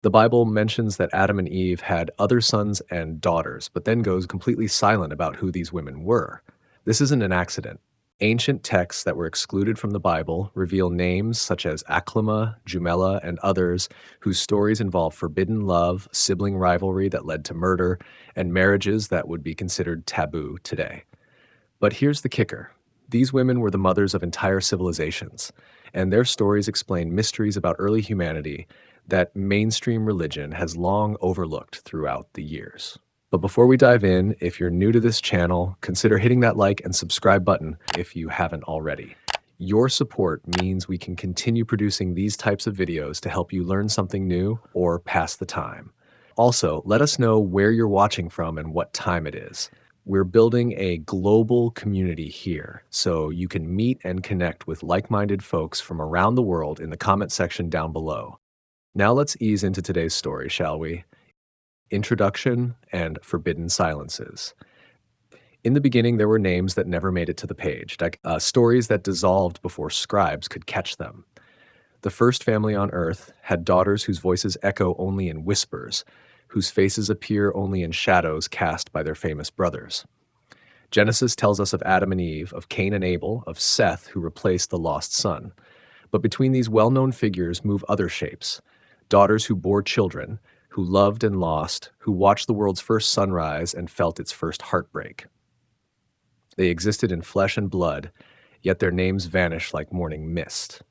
The Bible mentions that Adam and Eve had other sons and daughters, but then goes completely silent about who these women were. This isn't an accident. Ancient texts that were excluded from the Bible reveal names such as Aclima, Jumela, and others whose stories involve forbidden love, sibling rivalry that led to murder, and marriages that would be considered taboo today. But here's the kicker. These women were the mothers of entire civilizations, and their stories explain mysteries about early humanity that mainstream religion has long overlooked throughout the years. But before we dive in, if you're new to this channel, consider hitting that like and subscribe button if you haven't already. Your support means we can continue producing these types of videos to help you learn something new or pass the time. Also, let us know where you're watching from and what time it is. We're building a global community here, so you can meet and connect with like-minded folks from around the world in the comment section down below. Now let's ease into today's story, shall we? Introduction and Forbidden Silences. In the beginning, there were names that never made it to the page, like stories that dissolved before scribes could catch them. The first family on Earth had daughters whose voices echo only in whispers, whose faces appear only in shadows cast by their famous brothers. Genesis tells us of Adam and Eve, of Cain and Abel, of Seth, who replaced the lost son. But between these well-known figures move other shapes, daughters who bore children, who loved and lost, who watched the world's first sunrise and felt its first heartbreak. They existed in flesh and blood, yet their names vanish like morning mist.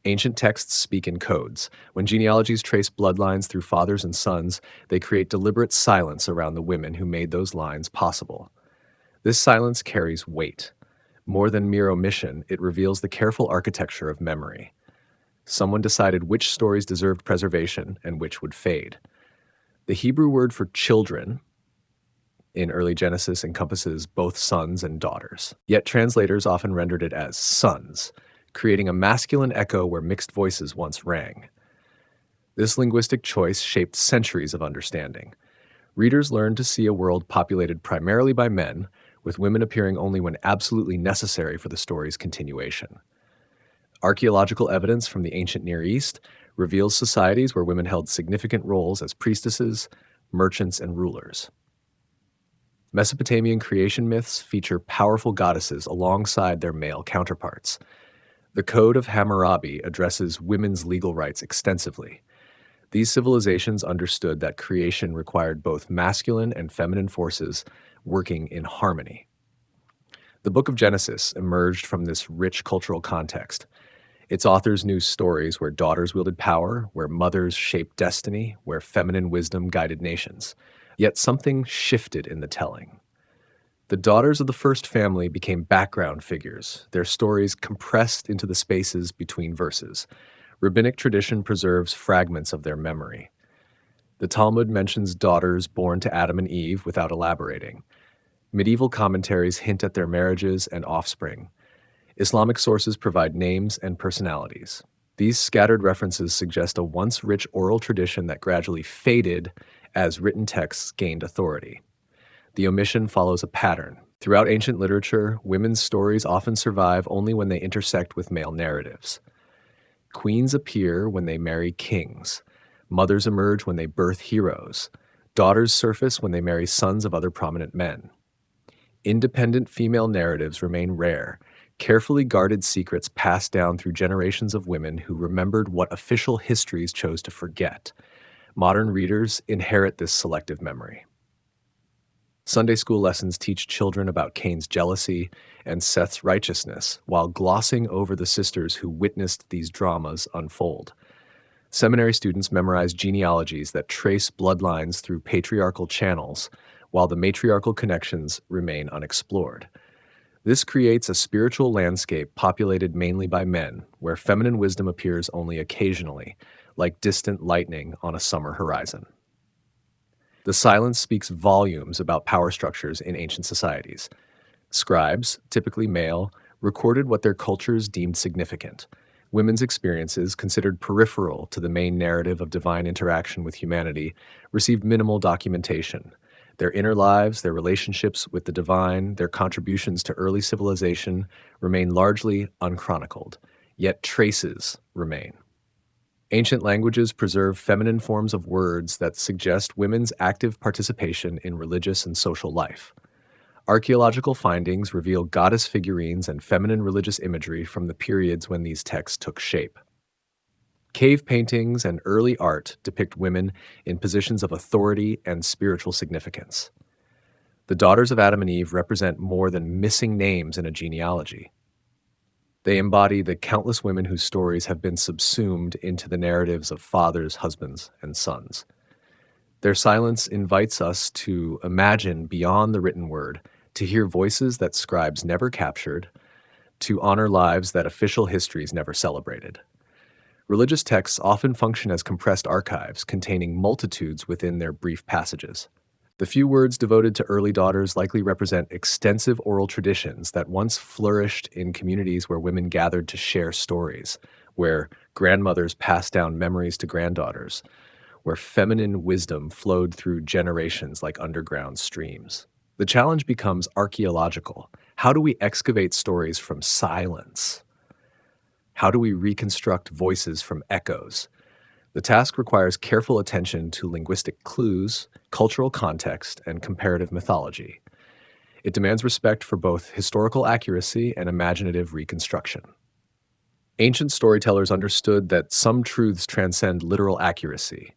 Ancient texts speak in codes. When genealogies trace bloodlines through fathers and sons, they create deliberate silence around the women who made those lines possible. This silence carries weight. More than mere omission, it reveals the careful architecture of memory. Someone decided which stories deserved preservation and which would fade. The Hebrew word for children in early Genesis encompasses both sons and daughters, yet translators often rendered it as sons, creating a masculine echo where mixed voices once rang. This linguistic choice shaped centuries of understanding. Readers learned to see a world populated primarily by men, with women appearing only when absolutely necessary for the story's continuation. Archaeological evidence from the ancient Near East reveals societies where women held significant roles as priestesses, merchants, and rulers. Mesopotamian creation myths feature powerful goddesses alongside their male counterparts. The Code of Hammurabi addresses women's legal rights extensively. These civilizations understood that creation required both masculine and feminine forces working in harmony. The Book of Genesis emerged from this rich cultural context. Its authors knew stories where daughters wielded power, where mothers shaped destiny, where feminine wisdom guided nations. Yet something shifted in the telling. The daughters of the first family became background figures, their stories compressed into the spaces between verses. Rabbinic tradition preserves fragments of their memory. The Talmud mentions daughters born to Adam and Eve without elaborating. Medieval commentaries hint at their marriages and offspring. Islamic sources provide names and personalities. These scattered references suggest a once rich oral tradition that gradually faded as written texts gained authority. The omission follows a pattern. Throughout ancient literature, women's stories often survive only when they intersect with male narratives. Queens appear when they marry kings. Mothers emerge when they birth heroes. Daughters surface when they marry sons of other prominent men. Independent female narratives remain rare, carefully guarded secrets passed down through generations of women who remembered what official histories chose to forget. Modern readers inherit this selective memory. Sunday school lessons teach children about Cain's jealousy and Seth's righteousness, while glossing over the sisters who witnessed these dramas unfold. Seminary students memorize genealogies that trace bloodlines through patriarchal channels, while the matriarchal connections remain unexplored. This creates a spiritual landscape populated mainly by men, where feminine wisdom appears only occasionally, like distant lightning on a summer horizon. The silence speaks volumes about power structures in ancient societies. Scribes, typically male, recorded what their cultures deemed significant. Women's experiences, considered peripheral to the main narrative of divine interaction with humanity, received minimal documentation. Their inner lives, their relationships with the divine, their contributions to early civilization remain largely unchronicled, yet traces remain. Ancient languages preserve feminine forms of words that suggest women's active participation in religious and social life. Archaeological findings reveal goddess figurines and feminine religious imagery from the periods when these texts took shape. Cave paintings and early art depict women in positions of authority and spiritual significance. The daughters of Adam and Eve represent more than missing names in a genealogy. They embody the countless women whose stories have been subsumed into the narratives of fathers, husbands, and sons. Their silence invites us to imagine beyond the written word, to hear voices that scribes never captured, to honor lives that official histories never celebrated. Religious texts often function as compressed archives containing multitudes within their brief passages. The few words devoted to early daughters likely represent extensive oral traditions that once flourished in communities where women gathered to share stories, where grandmothers passed down memories to granddaughters, where feminine wisdom flowed through generations like underground streams. The challenge becomes archaeological. How do we excavate stories from silence? How do we reconstruct voices from echoes? The task requires careful attention to linguistic clues, cultural context, and comparative mythology. It demands respect for both historical accuracy and imaginative reconstruction. Ancient storytellers understood that some truths transcend literal accuracy.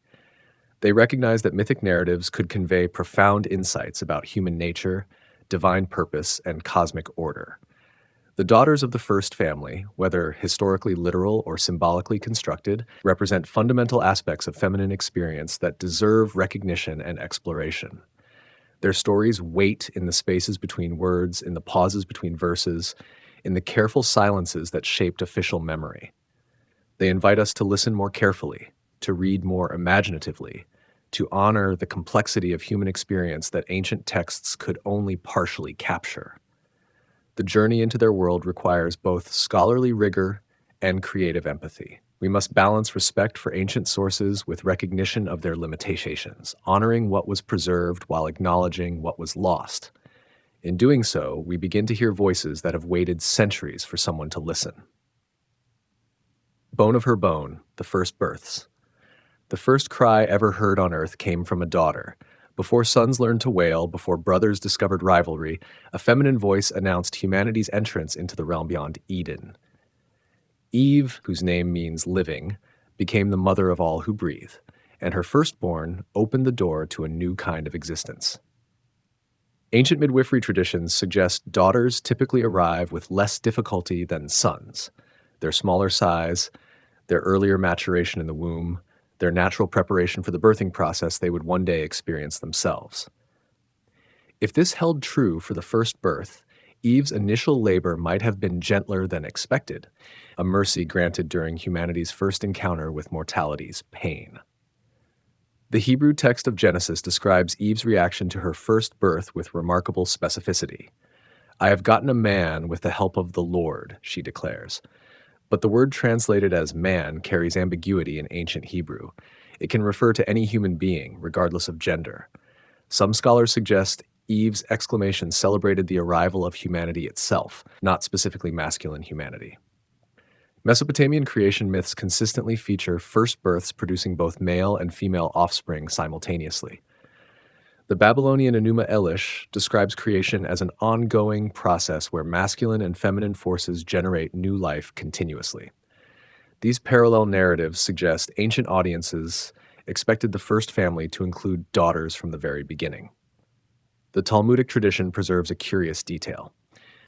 They recognized that mythic narratives could convey profound insights about human nature, divine purpose, and cosmic order. The daughters of the first family, whether historically literal or symbolically constructed, represent fundamental aspects of feminine experience that deserve recognition and exploration. Their stories wait in the spaces between words, in the pauses between verses, in the careful silences that shaped official memory. They invite us to listen more carefully, to read more imaginatively, to honor the complexity of human experience that ancient texts could only partially capture. The journey into their world requires both scholarly rigor and creative empathy. We must balance respect for ancient sources with recognition of their limitations, honoring what was preserved while acknowledging what was lost. In doing so, we begin to hear voices that have waited centuries for someone to listen. Bone of her bone, the first births. The first cry ever heard on earth came from a daughter. Before sons learned to wail, before brothers discovered rivalry, a feminine voice announced humanity's entrance into the realm beyond Eden. Eve, whose name means living, became the mother of all who breathe, and her firstborn opened the door to a new kind of existence. Ancient midwifery traditions suggest daughters typically arrive with less difficulty than sons. Their smaller size, their earlier maturation in the womb, their natural preparation for the birthing process they would one day experience themselves. If this held true for the first birth, Eve's initial labor might have been gentler than expected, a mercy granted during humanity's first encounter with mortality's pain. The Hebrew text of Genesis describes Eve's reaction to her first birth with remarkable specificity. "I have gotten a man with the help of the Lord," she declares. But the word translated as man carries ambiguity in ancient Hebrew. It can refer to any human being, regardless of gender. Some scholars suggest Eve's exclamation celebrated the arrival of humanity itself, not specifically masculine humanity. Mesopotamian creation myths consistently feature first births producing both male and female offspring simultaneously. The Babylonian Enuma Elish describes creation as an ongoing process where masculine and feminine forces generate new life continuously. These parallel narratives suggest ancient audiences expected the first family to include daughters from the very beginning. The Talmudic tradition preserves a curious detail.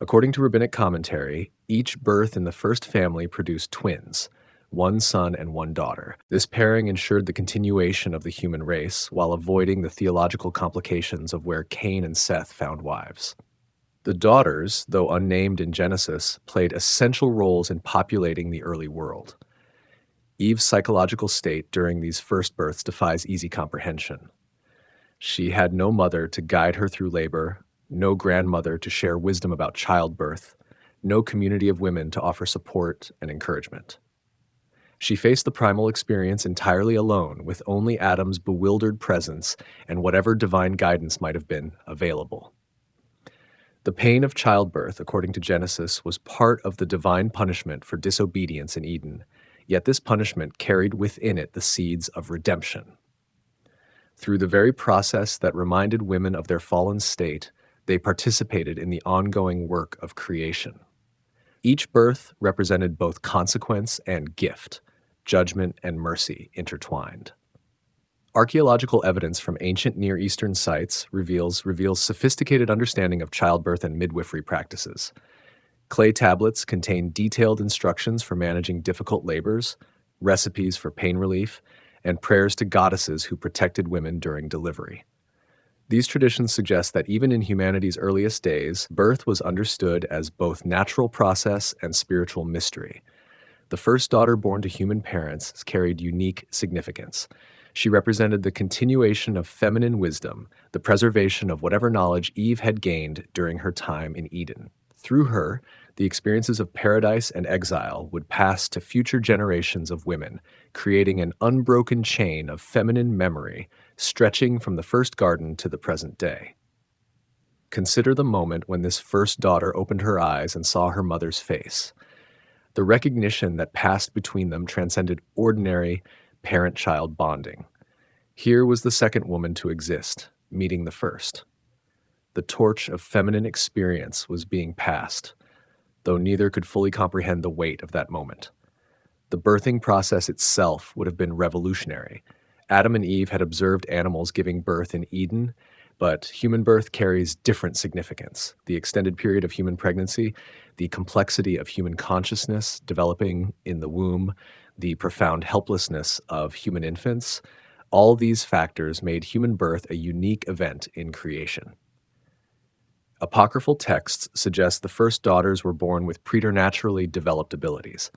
According to rabbinic commentary, each birth in the first family produced twins, one son and one daughter. This pairing ensured the continuation of the human race while avoiding the theological complications of where Cain and Seth found wives. The daughters, though unnamed in Genesis, played essential roles in populating the early world. Eve's psychological state during these first births defies easy comprehension. She had no mother to guide her through labor, no grandmother to share wisdom about childbirth, no community of women to offer support and encouragement. She faced the primal experience entirely alone, with only Adam's bewildered presence and whatever divine guidance might have been available. The pain of childbirth, according to Genesis, was part of the divine punishment for disobedience in Eden. Yet this punishment carried within it the seeds of redemption. Through the very process that reminded women of their fallen state, they participated in the ongoing work of creation. Each birth represented both consequence and gift, judgment and mercy intertwined. Archaeological evidence from ancient Near Eastern sites reveals sophisticated understanding of childbirth and midwifery practices. Clay tablets contain detailed instructions for managing difficult labors, recipes for pain relief, and prayers to goddesses who protected women during delivery. These traditions suggest that even in humanity's earliest days, birth was understood as both natural process and spiritual mystery. The first daughter born to human parents carried unique significance. She represented the continuation of feminine wisdom, the preservation of whatever knowledge Eve had gained during her time in Eden. Through her, the experiences of paradise and exile would pass to future generations of women, creating an unbroken chain of feminine memory stretching from the first garden to the present day. Consider the moment when this first daughter opened her eyes and saw her mother's face. The recognition that passed between them transcended ordinary parent-child bonding. Here was the second woman to exist, meeting the first. The torch of feminine experience was being passed, though neither could fully comprehend the weight of that moment. The birthing process itself would have been revolutionary. Adam and Eve had observed animals giving birth in Eden, but human birth carries different significance. The extended period of human pregnancy, the complexity of human consciousness developing in the womb, the profound helplessness of human infants, all these factors made human birth a unique event in creation. Apocryphal texts suggest the first daughters were born with preternaturally developed abilities.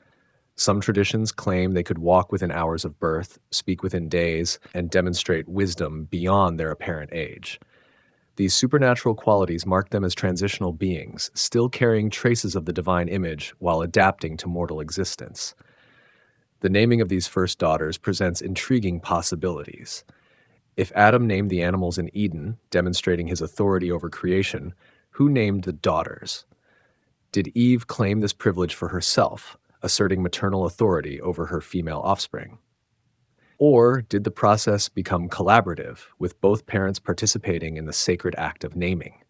Some traditions claim they could walk within hours of birth, speak within days, and demonstrate wisdom beyond their apparent age. These supernatural qualities mark them as transitional beings, still carrying traces of the divine image while adapting to mortal existence. The naming of these first daughters presents intriguing possibilities. If Adam named the animals in Eden, demonstrating his authority over creation, who named the daughters? Did Eve claim this privilege for herself, asserting maternal authority over her female offspring? Or did the process become collaborative, with both parents participating in the sacred act of naming?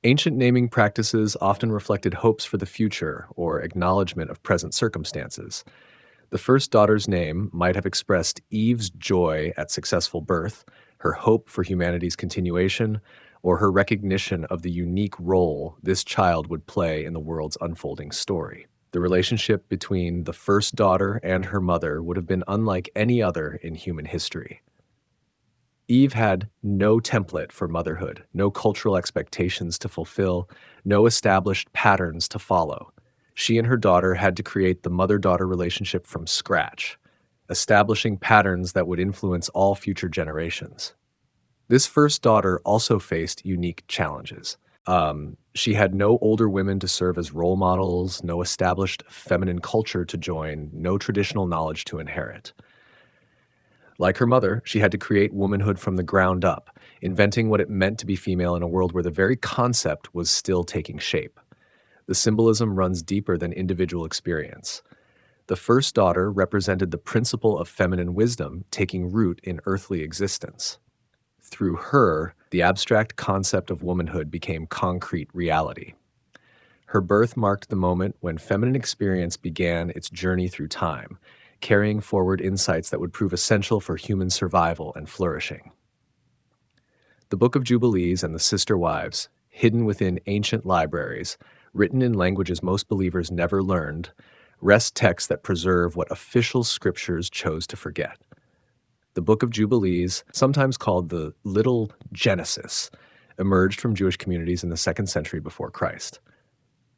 Ancient naming practices often reflected hopes for the future or acknowledgement of present circumstances. The first daughter's name might have expressed Eve's joy at successful birth, her hope for humanity's continuation, or her recognition of the unique role this child would play in the world's unfolding story. The relationship between the first daughter and her mother would have been unlike any other in human history. Eve had no template for motherhood, no cultural expectations to fulfill, no established patterns to follow. She and her daughter had to create the mother-daughter relationship from scratch, establishing patterns that would influence all future generations. This first daughter also faced unique challenges. She had no older women to serve as role models, no established feminine culture to join, no traditional knowledge to inherit. Like her mother, she had to create womanhood from the ground up, inventing what it meant to be female in a world where the very concept was still taking shape. The symbolism runs deeper than individual experience. The first daughter represented the principle of feminine wisdom taking root in earthly existence. Through her, the abstract concept of womanhood became concrete reality. Her birth marked the moment when feminine experience began its journey through time, carrying forward insights that would prove essential for human survival and flourishing. The Book of Jubilees and the Sister Wives, hidden within ancient libraries, written in languages most believers never learned, rest texts that preserve what official scriptures chose to forget. The Book of Jubilees, sometimes called the Little Genesis, emerged from Jewish communities in the 2nd century before Christ.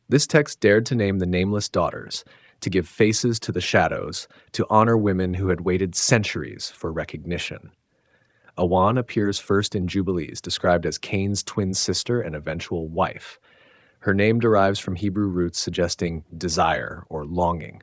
This text dared to name the nameless daughters, to give faces to the shadows, to honor women who had waited centuries for recognition. Awan appears first in Jubilees, described as Cain's twin sister and eventual wife. Her name derives from Hebrew roots suggesting desire or longing.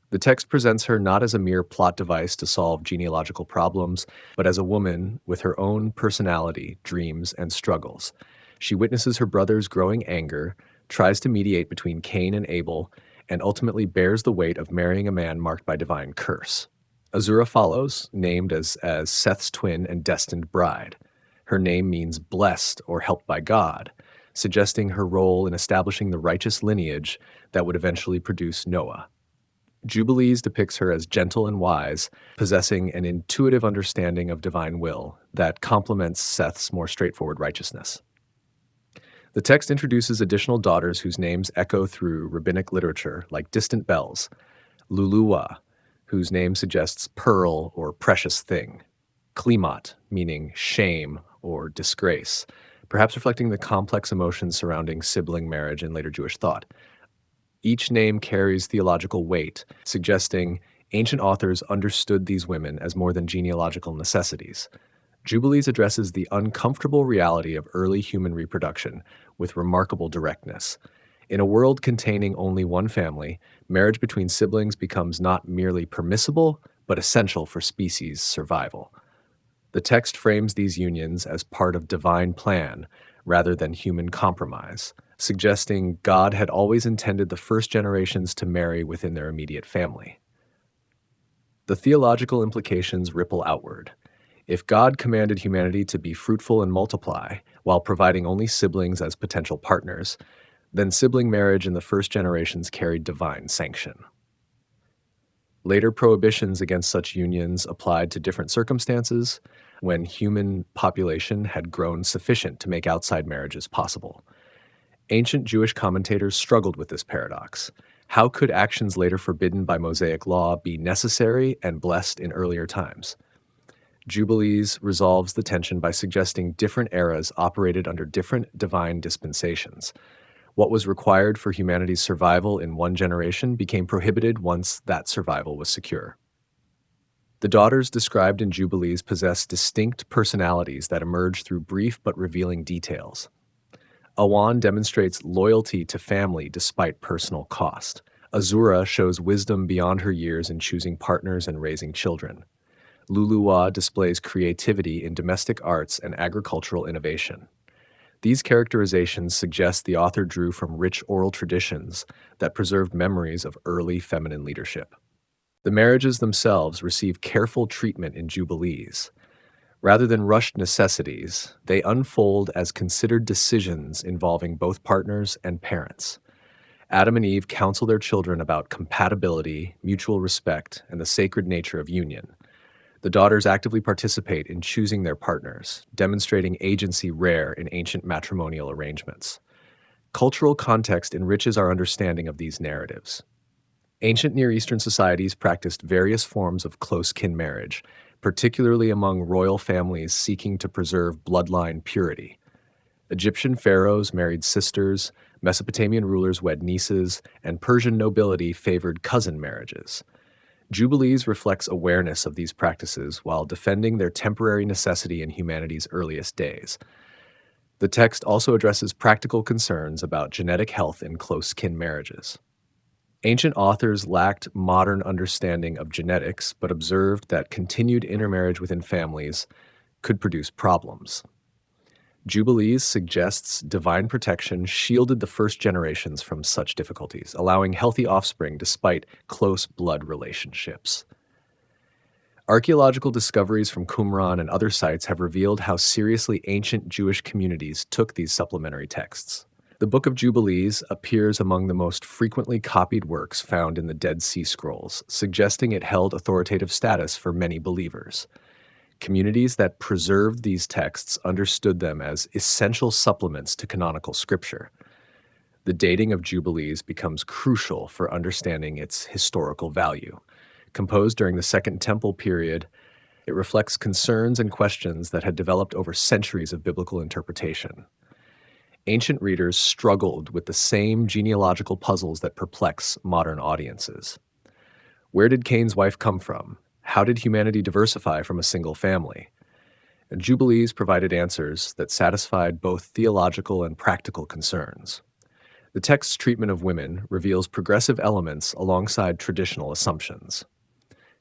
The text presents her not as a mere plot device to solve genealogical problems, but as a woman with her own personality, dreams, and struggles. She witnesses her brother's growing anger, tries to mediate between Cain and Abel, and ultimately bears the weight of marrying a man marked by divine curse. Azura follows, named as Seth's twin and destined bride. Her name means blessed or helped by God, suggesting her role in establishing the righteous lineage that would eventually produce Noah. Jubilees depicts her as gentle and wise, possessing an intuitive understanding of divine will that complements Seth's more straightforward righteousness. The text introduces additional daughters whose names echo through rabbinic literature like distant bells. Luluwa, whose name suggests pearl or precious thing. Klimat, meaning shame or disgrace, perhaps reflecting the complex emotions surrounding sibling marriage in later Jewish thought. Each name carries theological weight, suggesting ancient authors understood these women as more than genealogical necessities. Jubilees addresses the uncomfortable reality of early human reproduction with remarkable directness. In a world containing only one family, marriage between siblings becomes not merely permissible, but essential for species survival. The text frames these unions as part of divine plan rather than human compromise, suggesting God had always intended the first generations to marry within their immediate family. The theological implications ripple outward. If God commanded humanity to be fruitful and multiply, while providing only siblings as potential partners, then sibling marriage in the first generations carried divine sanction. Later prohibitions against such unions applied to different circumstances when human population had grown sufficient to make outside marriages possible. Ancient Jewish commentators struggled with this paradox. How could actions later forbidden by Mosaic law be necessary and blessed in earlier times? Jubilees resolves the tension by suggesting different eras operated under different divine dispensations. What was required for humanity's survival in one generation became prohibited once that survival was secure. The daughters described in Jubilees possess distinct personalities that emerge through brief but revealing details. Awan demonstrates loyalty to family despite personal cost. Azura shows wisdom beyond her years in choosing partners and raising children. Luluwa displays creativity in domestic arts and agricultural innovation. These characterizations suggest the author drew from rich oral traditions that preserved memories of early feminine leadership. The marriages themselves receive careful treatment in Jubilees. Rather than rushed necessities, they unfold as considered decisions involving both partners and parents. Adam and Eve counsel their children about compatibility, mutual respect, and the sacred nature of union. The daughters actively participate in choosing their partners, demonstrating agency rare in ancient matrimonial arrangements. Cultural context enriches our understanding of these narratives. Ancient Near Eastern societies practiced various forms of close kin marriage, particularly among royal families seeking to preserve bloodline purity. Egyptian pharaohs married sisters, Mesopotamian rulers wed nieces, and Persian nobility favored cousin marriages. Jubilees reflects awareness of these practices while defending their temporary necessity in humanity's earliest days. The text also addresses practical concerns about genetic health in close kin marriages. Ancient authors lacked modern understanding of genetics, but observed that continued intermarriage within families could produce problems. Jubilees suggests divine protection shielded the first generations from such difficulties, allowing healthy offspring despite close blood relationships. Archaeological discoveries from Qumran and other sites have revealed how seriously ancient Jewish communities took these supplementary texts. The Book of Jubilees appears among the most frequently copied works found in the Dead Sea Scrolls, suggesting it held authoritative status for many believers. Communities that preserved these texts understood them as essential supplements to canonical scripture. The dating of Jubilees becomes crucial for understanding its historical value. Composed during the Second Temple period, it reflects concerns and questions that had developed over centuries of biblical interpretation. Ancient readers struggled with the same genealogical puzzles that perplex modern audiences. Where did Cain's wife come from? How did humanity diversify from a single family? And Jubilees provided answers that satisfied both theological and practical concerns. The text's treatment of women reveals progressive elements alongside traditional assumptions.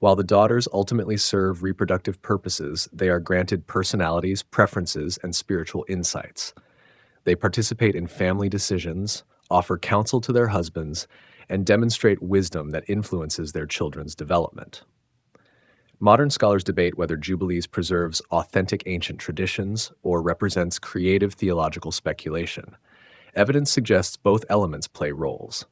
While the daughters ultimately serve reproductive purposes, they are granted personalities, preferences, and spiritual insights. They participate in family decisions, offer counsel to their husbands, and demonstrate wisdom that influences their children's development. Modern scholars debate whether Jubilees preserves authentic ancient traditions or represents creative theological speculation. Evidence suggests both elements play roles.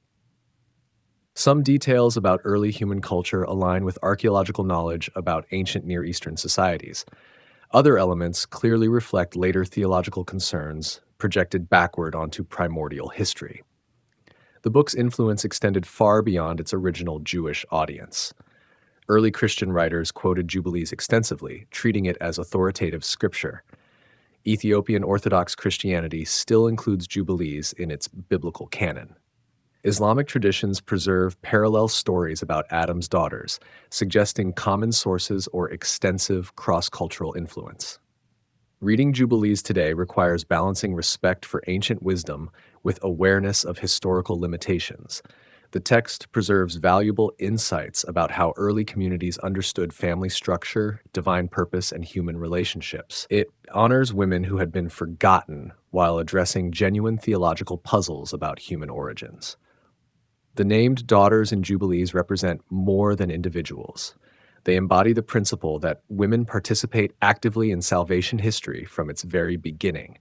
Some details about early human culture align with archaeological knowledge about ancient Near Eastern societies. Other elements clearly reflect later theological concerns projected backward onto primordial history. The book's influence extended far beyond its original Jewish audience. Early Christian writers quoted Jubilees extensively, treating it as authoritative scripture. Ethiopian Orthodox Christianity still includes Jubilees in its biblical canon. Islamic traditions preserve parallel stories about Adam's daughters, suggesting common sources or extensive cross-cultural influence. Reading Jubilees today requires balancing respect for ancient wisdom with awareness of historical limitations. The text preserves valuable insights about how early communities understood family structure, divine purpose, and human relationships. It honors women who had been forgotten while addressing genuine theological puzzles about human origins. The named daughters in Jubilees represent more than individuals. They embody the principle that women participate actively in salvation history from its very beginning.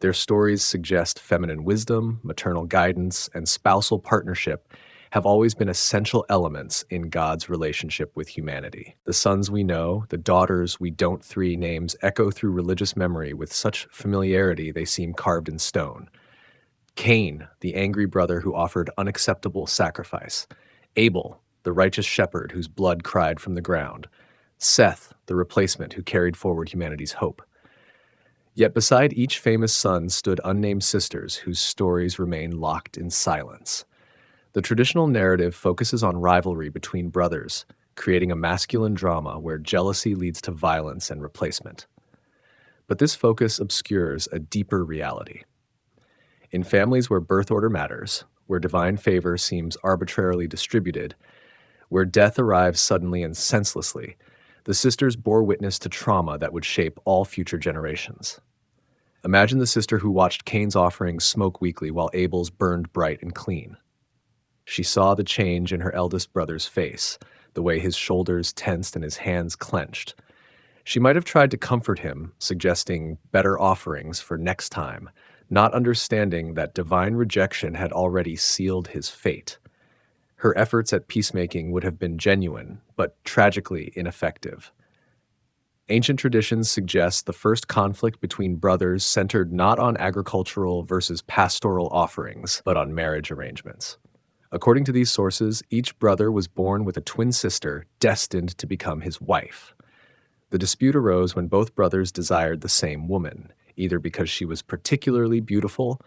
Their stories suggest feminine wisdom, maternal guidance, and spousal partnership have always been essential elements in God's relationship with humanity. The sons we know, the daughters we don't, three names echo through religious memory with such familiarity they seem carved in stone. Cain, the angry brother who offered unacceptable sacrifice. Abel, the righteous shepherd whose blood cried from the ground. Seth, the replacement who carried forward humanity's hope. Yet beside each famous son stood unnamed sisters whose stories remain locked in silence. The traditional narrative focuses on rivalry between brothers, creating a masculine drama where jealousy leads to violence and replacement. But this focus obscures a deeper reality. In families where birth order matters, where divine favor seems arbitrarily distributed, where death arrives suddenly and senselessly, the sisters bore witness to trauma that would shape all future generations. Imagine the sister who watched Cain's offering smoke weakly while Abel's burned bright and clean. She saw the change in her eldest brother's face, the way his shoulders tensed and his hands clenched. She might have tried to comfort him, suggesting better offerings for next time, not understanding that divine rejection had already sealed his fate. Her efforts at peacemaking would have been genuine, but tragically ineffective. Ancient traditions suggest the first conflict between brothers centered not on agricultural versus pastoral offerings, but on marriage arrangements. According to these sources, each brother was born with a twin sister destined to become his wife. The dispute arose when both brothers desired the same woman, either because she was particularly beautiful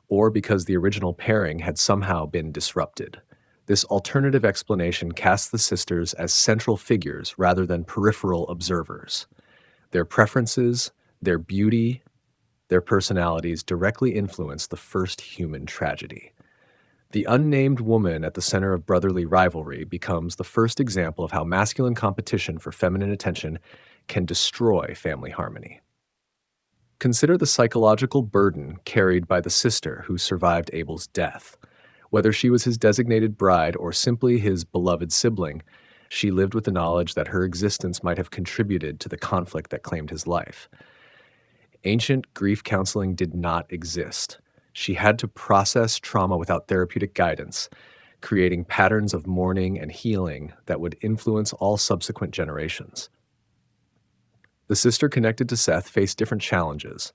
or because the original pairing had somehow been disrupted. This alternative explanation casts the sisters as central figures rather than peripheral observers. Their preferences, their beauty, their personalities directly influence the first human tragedy. The unnamed woman at the center of brotherly rivalry becomes the first example of how masculine competition for feminine attention can destroy family harmony. Consider the psychological burden carried by the sister who survived Abel's death. Whether she was his designated bride or simply his beloved sibling, she lived with the knowledge that her existence might have contributed to the conflict that claimed his life. Ancient grief counseling did not exist. She had to process trauma without therapeutic guidance, creating patterns of mourning and healing that would influence all subsequent generations. The sister connected to Seth faced different challenges.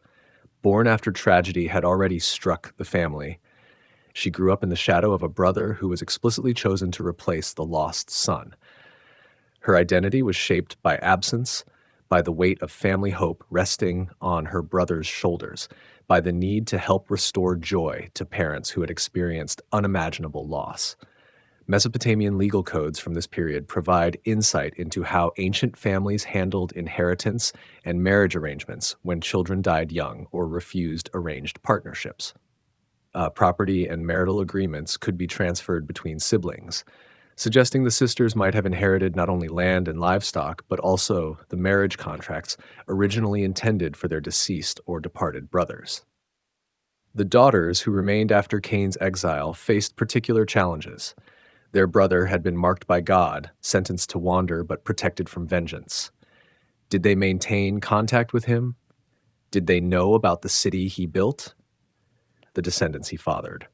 Born after tragedy had already struck the family, she grew up in the shadow of a brother who was explicitly chosen to replace the lost son. Her identity was shaped by absence, by the weight of family hope resting on her brother's shoulders, by the need to help restore joy to parents who had experienced unimaginable loss. Mesopotamian legal codes from this period provide insight into how ancient families handled inheritance and marriage arrangements when children died young or refused arranged partnerships. Property and marital agreements could be transferred between siblings, suggesting the sisters might have inherited not only land and livestock, but also the marriage contracts originally intended for their deceased or departed brothers. The daughters who remained after Cain's exile faced particular challenges. Their brother had been marked by God, sentenced to wander but protected from vengeance. Did they maintain contact with him? Did they know about the city he built? The descendants he fathered.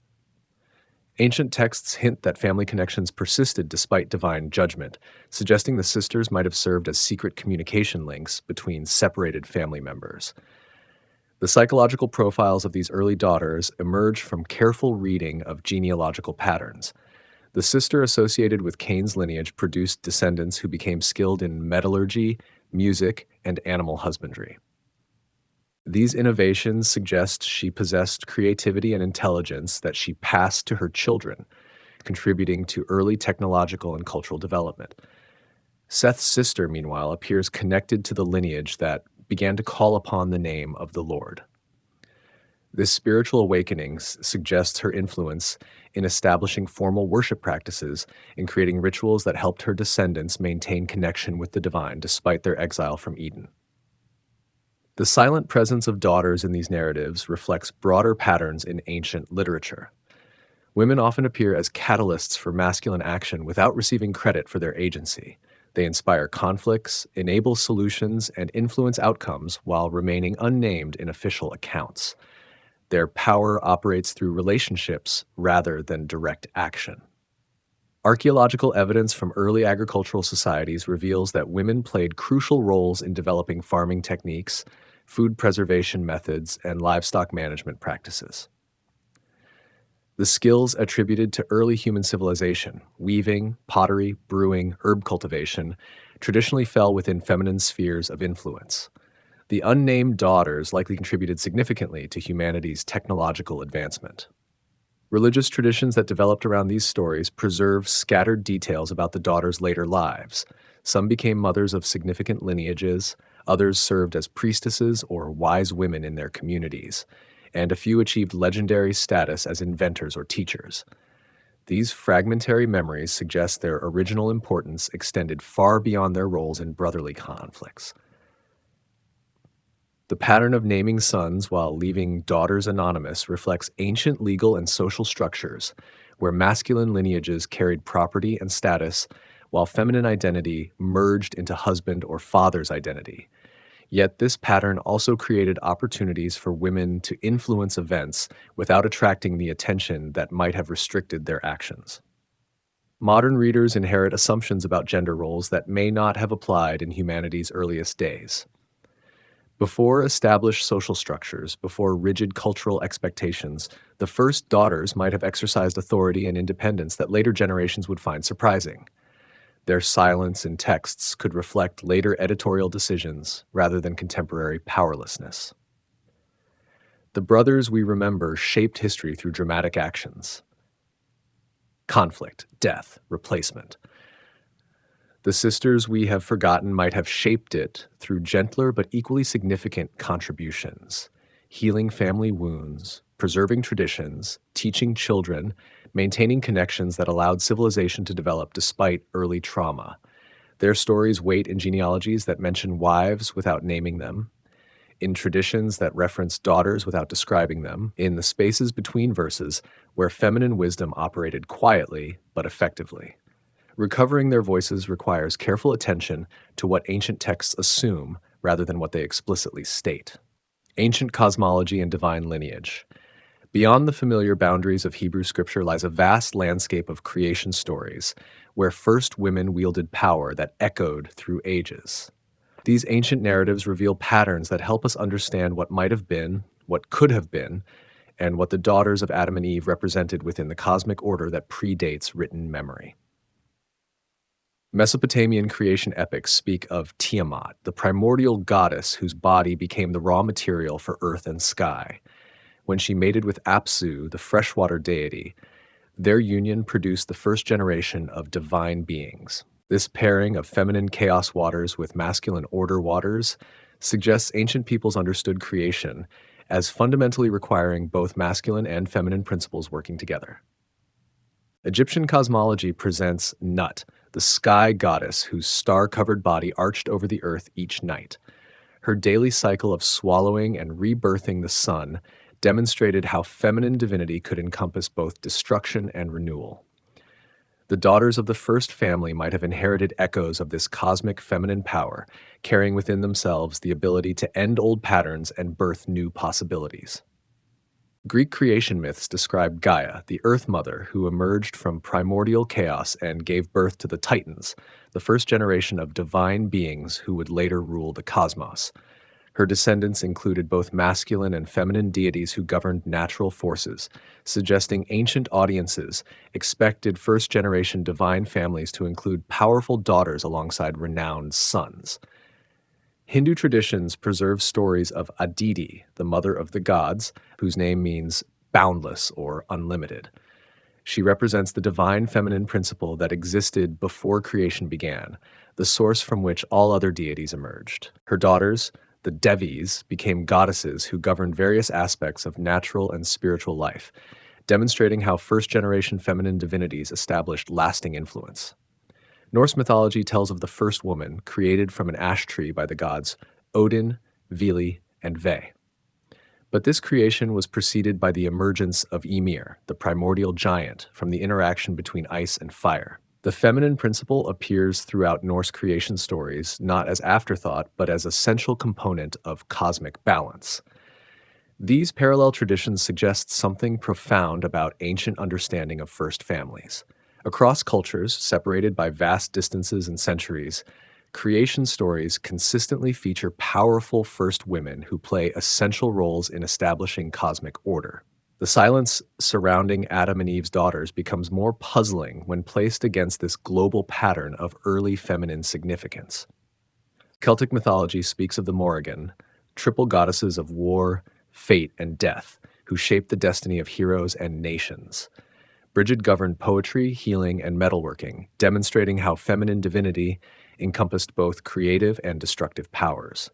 Ancient texts hint that family connections persisted despite divine judgment, suggesting the sisters might have served as secret communication links between separated family members. The psychological profiles of these early daughters emerge from careful reading of genealogical patterns. The sister associated with Cain's lineage produced descendants who became skilled in metallurgy, music, and animal husbandry. These innovations suggest she possessed creativity and intelligence that she passed to her children, contributing to early technological and cultural development. Seth's sister, meanwhile, appears connected to the lineage that began to call upon the name of the Lord. This spiritual awakening suggests her influence in establishing formal worship practices and creating rituals that helped her descendants maintain connection with the divine despite their exile from Eden. The silent presence of daughters in these narratives reflects broader patterns in ancient literature. Women often appear as catalysts for masculine action without receiving credit for their agency. They inspire conflicts, enable solutions, and influence outcomes while remaining unnamed in official accounts. Their power operates through relationships rather than direct action. Archaeological evidence from early agricultural societies reveals that women played crucial roles in developing farming techniques, food preservation methods, and livestock management practices. The skills attributed to early human civilization, weaving, pottery, brewing, herb cultivation, traditionally fell within feminine spheres of influence. The unnamed daughters likely contributed significantly to humanity's technological advancement. Religious traditions that developed around these stories preserve scattered details about the daughters' later lives. Some became mothers of significant lineages, others served as priestesses or wise women in their communities, and a few achieved legendary status as inventors or teachers. These fragmentary memories suggest their original importance extended far beyond their roles in brotherly conflicts. The pattern of naming sons while leaving daughters anonymous reflects ancient legal and social structures where masculine lineages carried property and status while feminine identity merged into husband or father's identity. Yet this pattern also created opportunities for women to influence events without attracting the attention that might have restricted their actions. Modern readers inherit assumptions about gender roles that may not have applied in humanity's earliest days. Before established social structures, before rigid cultural expectations, the first daughters might have exercised authority and independence that later generations would find surprising. Their silence in texts could reflect later editorial decisions rather than contemporary powerlessness. The brothers we remember shaped history through dramatic actions. Conflict, death, replacement. The sisters we have forgotten might have shaped it through gentler but equally significant contributions, healing family wounds, preserving traditions, teaching children, maintaining connections that allowed civilization to develop despite early trauma. Their stories wait in genealogies that mention wives without naming them, in traditions that reference daughters without describing them, in the spaces between verses where feminine wisdom operated quietly but effectively. Recovering their voices requires careful attention to what ancient texts assume rather than what they explicitly state. Ancient cosmology and divine lineage. Beyond the familiar boundaries of Hebrew scripture lies a vast landscape of creation stories where first women wielded power that echoed through ages. These ancient narratives reveal patterns that help us understand what might have been, what could have been, and what the daughters of Adam and Eve represented within the cosmic order that predates written memory. Mesopotamian creation epics speak of Tiamat, the primordial goddess whose body became the raw material for earth and sky. When she mated with Apsu, the freshwater deity, their union produced the first generation of divine beings. This pairing of feminine chaos waters with masculine order waters suggests ancient peoples understood creation as fundamentally requiring both masculine and feminine principles working together. Egyptian cosmology presents Nut, the sky goddess whose star-covered body arched over the earth each night. Her daily cycle of swallowing and rebirthing the sun demonstrated how feminine divinity could encompass both destruction and renewal. The daughters of the first family might have inherited echoes of this cosmic feminine power, carrying within themselves the ability to end old patterns and birth new possibilities. Greek creation myths describe Gaia, the Earth Mother, who emerged from primordial chaos and gave birth to the Titans, the first generation of divine beings who would later rule the cosmos. Her descendants included both masculine and feminine deities who governed natural forces, suggesting ancient audiences expected first-generation divine families to include powerful daughters alongside renowned sons. Hindu traditions preserve stories of Aditi, the mother of the gods, whose name means boundless or unlimited. She represents the divine feminine principle that existed before creation began, the source from which all other deities emerged. Her daughters, the Devis, became goddesses who governed various aspects of natural and spiritual life, demonstrating how first-generation feminine divinities established lasting influence. Norse mythology tells of the first woman, created from an ash tree by the gods Odin, Vili, and Ve. But this creation was preceded by the emergence of Ymir, the primordial giant, from the interaction between ice and fire. The feminine principle appears throughout Norse creation stories not as afterthought, but as a central component of cosmic balance. These parallel traditions suggest something profound about ancient understanding of first families. Across cultures, separated by vast distances and centuries, creation stories consistently feature powerful first women who play essential roles in establishing cosmic order. The silence surrounding Adam and Eve's daughters becomes more puzzling when placed against this global pattern of early feminine significance. Celtic mythology speaks of the Morrigan, triple goddesses of war, fate, and death, who shaped the destiny of heroes and nations. Brigid governed poetry, healing, and metalworking, demonstrating how feminine divinity encompassed both creative and destructive powers.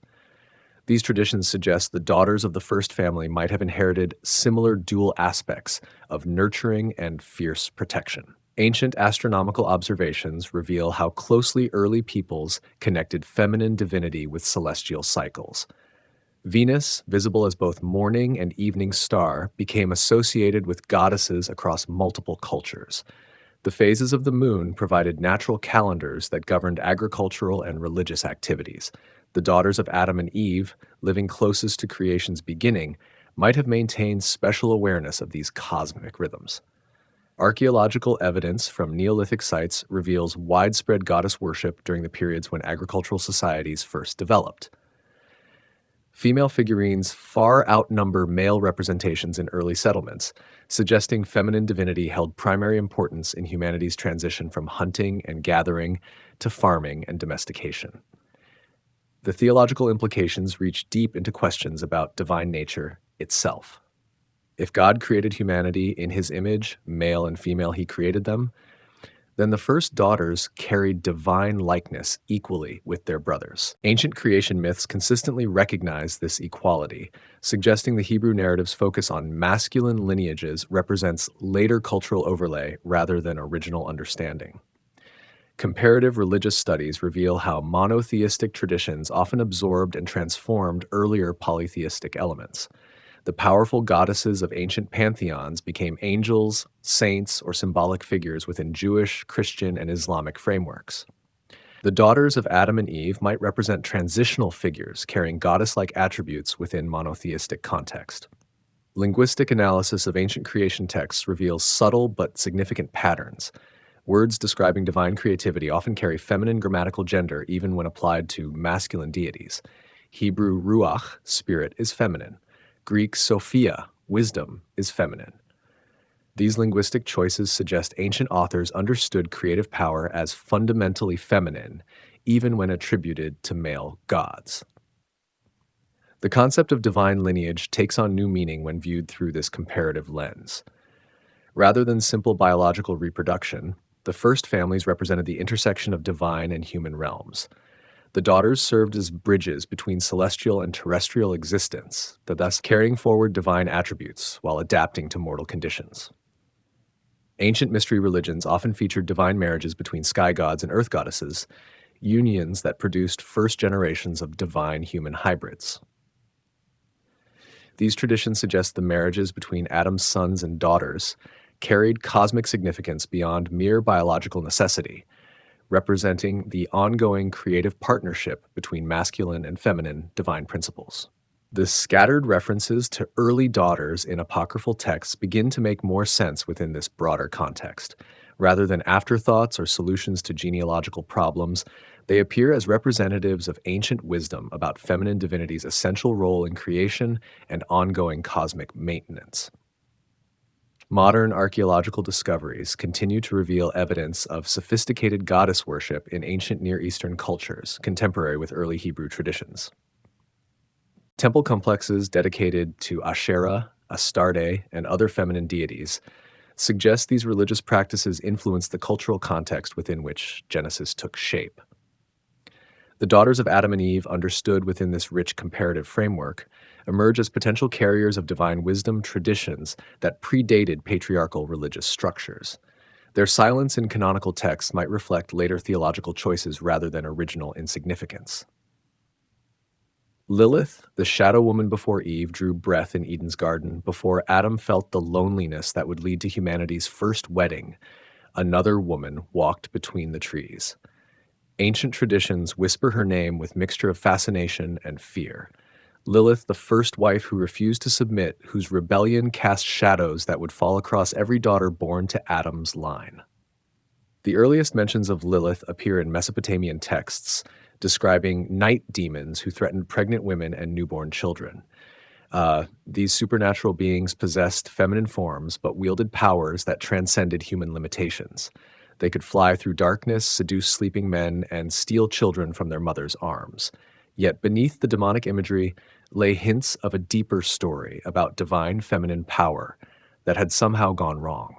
These traditions suggest the daughters of the first family might have inherited similar dual aspects of nurturing and fierce protection. Ancient astronomical observations reveal how closely early peoples connected feminine divinity with celestial cycles. Venus, visible as both morning and evening star, became associated with goddesses across multiple cultures. The phases of the moon provided natural calendars that governed agricultural and religious activities. The daughters of Adam and Eve, living closest to creation's beginning, might have maintained special awareness of these cosmic rhythms. Archaeological evidence from Neolithic sites reveals widespread goddess worship during the periods when agricultural societies first developed. Female figurines far outnumber male representations in early settlements, suggesting feminine divinity held primary importance in humanity's transition from hunting and gathering to farming and domestication. The theological implications reach deep into questions about divine nature itself. If God created humanity in his image, male and female he created them, then the first daughters carried divine likeness equally with their brothers. Ancient creation myths consistently recognize this equality, suggesting the Hebrew narrative's focus on masculine lineages represents later cultural overlay rather than original understanding. Comparative religious studies reveal how monotheistic traditions often absorbed and transformed earlier polytheistic elements. The powerful goddesses of ancient pantheons became angels, saints, or symbolic figures within Jewish, Christian, and Islamic frameworks. The daughters of Adam and Eve might represent transitional figures carrying goddess-like attributes within monotheistic context. Linguistic analysis of ancient creation texts reveals subtle but significant patterns. Words describing divine creativity often carry feminine grammatical gender even when applied to masculine deities. Hebrew ruach, spirit, is feminine. Greek Sophia, wisdom, is feminine. These linguistic choices suggest ancient authors understood creative power as fundamentally feminine, even when attributed to male gods. The concept of divine lineage takes on new meaning when viewed through this comparative lens. Rather than simple biological reproduction, the first families represented the intersection of divine and human realms. The daughters served as bridges between celestial and terrestrial existence, thus carrying forward divine attributes while adapting to mortal conditions. Ancient mystery religions often featured divine marriages between sky gods and earth goddesses, unions that produced first generations of divine human hybrids. These traditions suggest the marriages between Adam's sons and daughters carried cosmic significance beyond mere biological necessity, representing the ongoing creative partnership between masculine and feminine divine principles. The scattered references to early daughters in apocryphal texts begin to make more sense within this broader context. Rather than afterthoughts or solutions to genealogical problems, they appear as representatives of ancient wisdom about feminine divinity's essential role in creation and ongoing cosmic maintenance. Modern archaeological discoveries continue to reveal evidence of sophisticated goddess worship in ancient Near Eastern cultures, contemporary with early Hebrew traditions. Temple complexes dedicated to Asherah, Astarte, and other feminine deities suggest these religious practices influenced the cultural context within which Genesis took shape. The daughters of Adam and Eve, understood within this rich comparative framework, emerge as potential carriers of divine wisdom traditions that predated patriarchal religious structures. Their silence in canonical texts might reflect later theological choices rather than original insignificance. Lilith, the shadow woman before Eve, drew breath in Eden's garden before Adam felt the loneliness that would lead to humanity's first wedding. Another woman walked between the trees. Ancient traditions whisper her name with mixture of fascination and fear. Lilith, the first wife who refused to submit, whose rebellion cast shadows that would fall across every daughter born to Adam's line. The earliest mentions of Lilith appear in Mesopotamian texts, describing night demons who threatened pregnant women and newborn children. These supernatural beings possessed feminine forms but wielded powers that transcended human limitations. They could fly through darkness, seduce sleeping men, and steal children from their mother's arms. Yet beneath the demonic imagery lay hints of a deeper story about divine feminine power that had somehow gone wrong.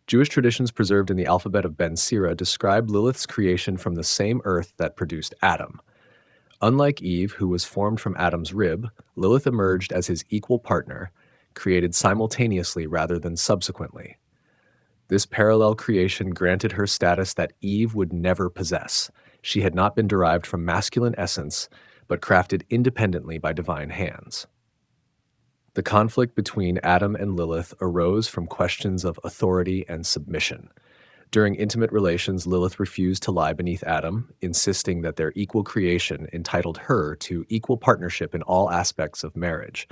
Jewish traditions preserved in the alphabet of Ben Sira describe Lilith's creation from the same earth that produced Adam. Unlike Eve, who was formed from Adam's rib, Lilith emerged as his equal partner, created simultaneously rather than subsequently. This parallel creation granted her status that Eve would never possess. She had not been derived from masculine essence, but crafted independently by divine hands. The conflict between Adam and Lilith arose from questions of authority and submission. During intimate relations, Lilith refused to lie beneath Adam, insisting that their equal creation entitled her to equal partnership in all aspects of marriage.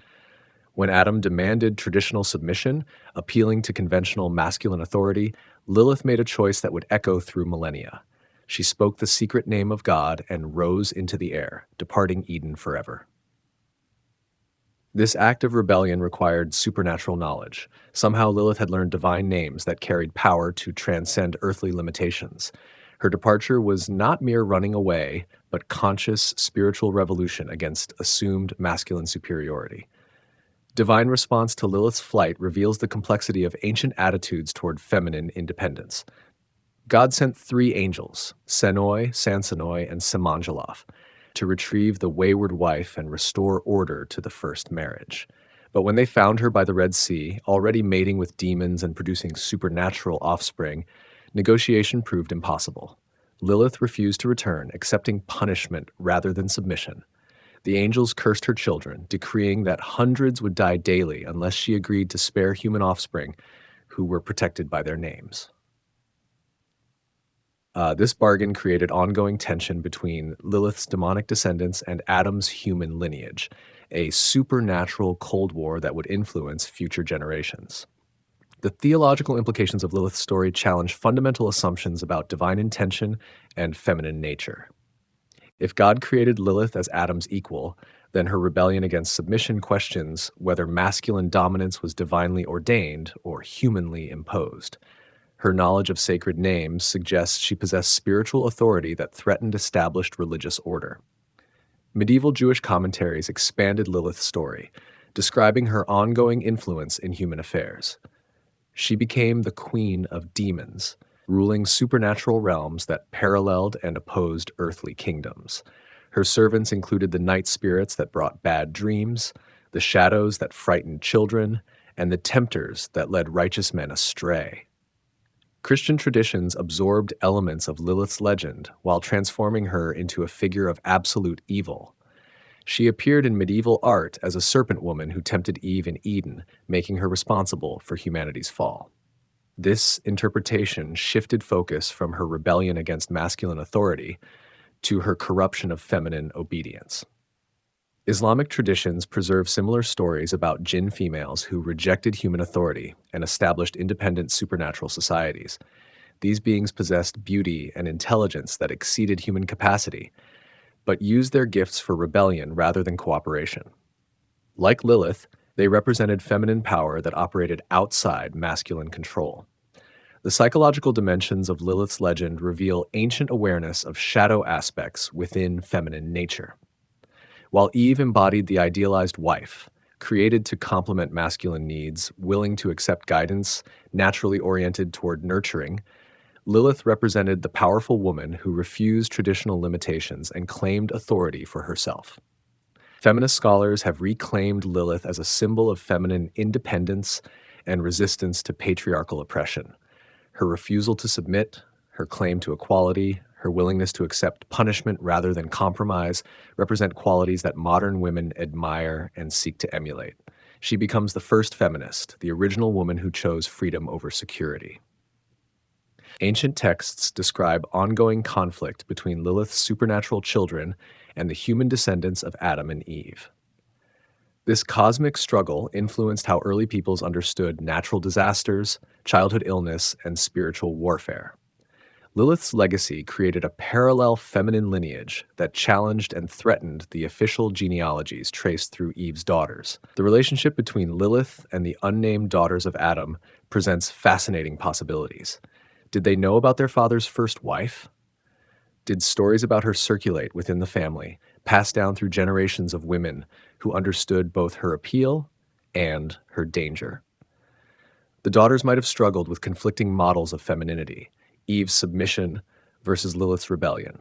When Adam demanded traditional submission, appealing to conventional masculine authority, Lilith made a choice that would echo through millennia. She spoke the secret name of God and rose into the air, departing Eden forever. This act of rebellion required supernatural knowledge. Somehow Lilith had learned divine names that carried power to transcend earthly limitations. Her departure was not mere running away, but conscious spiritual revolution against assumed masculine superiority. Divine response to Lilith's flight reveals the complexity of ancient attitudes toward feminine independence. God sent 3 angels, Senoi, Sansanoi, and Semanjalov, to retrieve the wayward wife and restore order to the first marriage. But when they found her by the Red Sea, already mating with demons and producing supernatural offspring, negotiation proved impossible. Lilith refused to return, accepting punishment rather than submission. The angels cursed her children, decreeing that hundreds would die daily unless she agreed to spare human offspring who were protected by their names. This bargain created ongoing tension between Lilith's demonic descendants and Adam's human lineage, a supernatural Cold War that would influence future generations. The theological implications of Lilith's story challenge fundamental assumptions about divine intention and feminine nature. If God created Lilith as Adam's equal, then her rebellion against submission questions whether masculine dominance was divinely ordained or humanly imposed. Her knowledge of sacred names suggests she possessed spiritual authority that threatened established religious order. Medieval Jewish commentaries expanded Lilith's story, describing her ongoing influence in human affairs. She became the queen of demons, ruling supernatural realms that paralleled and opposed earthly kingdoms. Her servants included the night spirits that brought bad dreams, the shadows that frightened children, and the tempters that led righteous men astray. Christian traditions absorbed elements of Lilith's legend while transforming her into a figure of absolute evil. She appeared in medieval art as a serpent woman who tempted Eve in Eden, making her responsible for humanity's fall. This interpretation shifted focus from her rebellion against masculine authority to her corruption of feminine obedience. Islamic traditions preserve similar stories about jinn females who rejected human authority and established independent supernatural societies. These beings possessed beauty and intelligence that exceeded human capacity, but used their gifts for rebellion rather than cooperation. Like Lilith, they represented feminine power that operated outside masculine control. The psychological dimensions of Lilith's legend reveal ancient awareness of shadow aspects within feminine nature. While Eve embodied the idealized wife, created to complement masculine needs, willing to accept guidance, naturally oriented toward nurturing, Lilith represented the powerful woman who refused traditional limitations and claimed authority for herself. Feminist scholars have reclaimed Lilith as a symbol of feminine independence and resistance to patriarchal oppression. Her refusal to submit, her claim to equality, her willingness to accept punishment rather than compromise represent qualities that modern women admire and seek to emulate. She becomes the first feminist, the original woman who chose freedom over security. Ancient texts describe ongoing conflict between Lilith's supernatural children and the human descendants of Adam and Eve. This cosmic struggle influenced how early peoples understood natural disasters, childhood illness, and spiritual warfare. Lilith's legacy created a parallel feminine lineage that challenged and threatened the official genealogies traced through Eve's daughters. The relationship between Lilith and the unnamed daughters of Adam presents fascinating possibilities. Did they know about their father's first wife? Did stories about her circulate within the family, passed down through generations of women who understood both her appeal and her danger? The daughters might have struggled with conflicting models of femininity, Eve's submission versus Lilith's rebellion.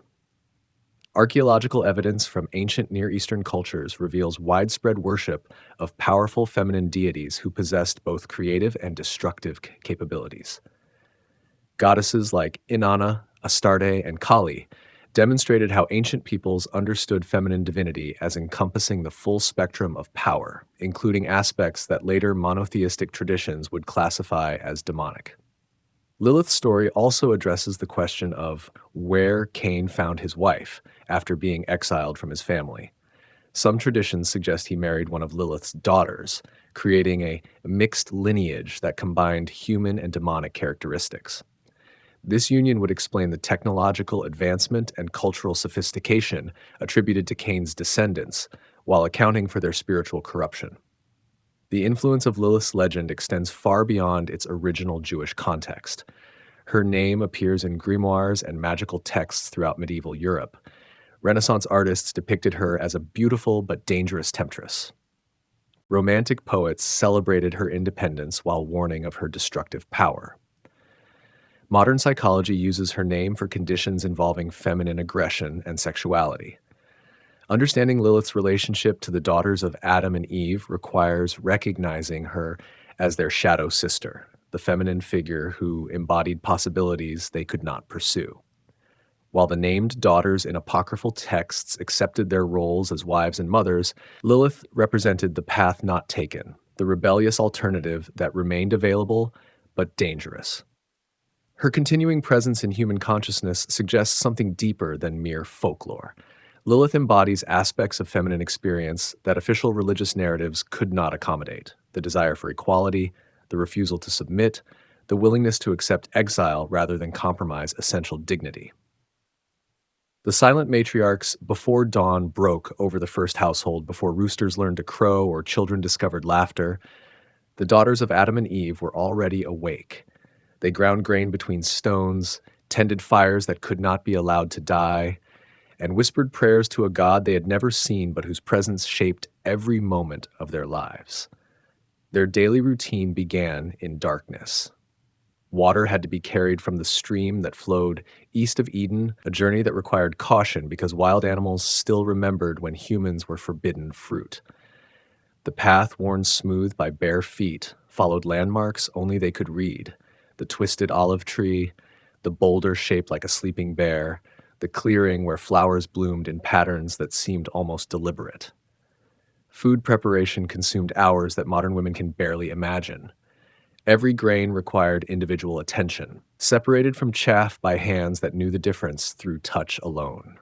Archaeological evidence from ancient Near Eastern cultures reveals widespread worship of powerful feminine deities who possessed both creative and destructive capabilities. Goddesses like Inanna, Astarte, and Kali demonstrated how ancient peoples understood feminine divinity as encompassing the full spectrum of power, including aspects that later monotheistic traditions would classify as demonic. Lilith's story also addresses the question of where Cain found his wife after being exiled from his family. Some traditions suggest he married one of Lilith's daughters, creating a mixed lineage that combined human and demonic characteristics. This union would explain the technological advancement and cultural sophistication attributed to Cain's descendants, while accounting for their spiritual corruption. The influence of Lilith's legend extends far beyond its original Jewish context. Her name appears in grimoires and magical texts throughout medieval Europe. Renaissance artists depicted her as a beautiful but dangerous temptress. Romantic poets celebrated her independence while warning of her destructive power. Modern psychology uses her name for conditions involving feminine aggression and sexuality. Understanding Lilith's relationship to the daughters of Adam and Eve requires recognizing her as their shadow sister, the feminine figure who embodied possibilities they could not pursue. While the named daughters in apocryphal texts accepted their roles as wives and mothers, Lilith represented the path not taken, the rebellious alternative that remained available but dangerous. Her continuing presence in human consciousness suggests something deeper than mere folklore. Lilith embodies aspects of feminine experience that official religious narratives could not accommodate: the desire for equality, the refusal to submit, the willingness to accept exile rather than compromise essential dignity. The silent matriarchs before dawn broke over the first household before roosters learned to crow or children discovered laughter. The daughters of Adam and Eve were already awake. They ground grain between stones, tended fires that could not be allowed to die, and whispered prayers to a God they had never seen but whose presence shaped every moment of their lives. Their daily routine began in darkness. Water had to be carried from the stream that flowed east of Eden, a journey that required caution because wild animals still remembered when humans were forbidden fruit. The path worn smooth by bare feet followed landmarks only they could read: the twisted olive tree, the boulder shaped like a sleeping bear, the clearing where flowers bloomed in patterns that seemed almost deliberate. Food preparation consumed hours that modern women can barely imagine. Every grain required individual attention, separated from chaff by hands that knew the difference through touch alone.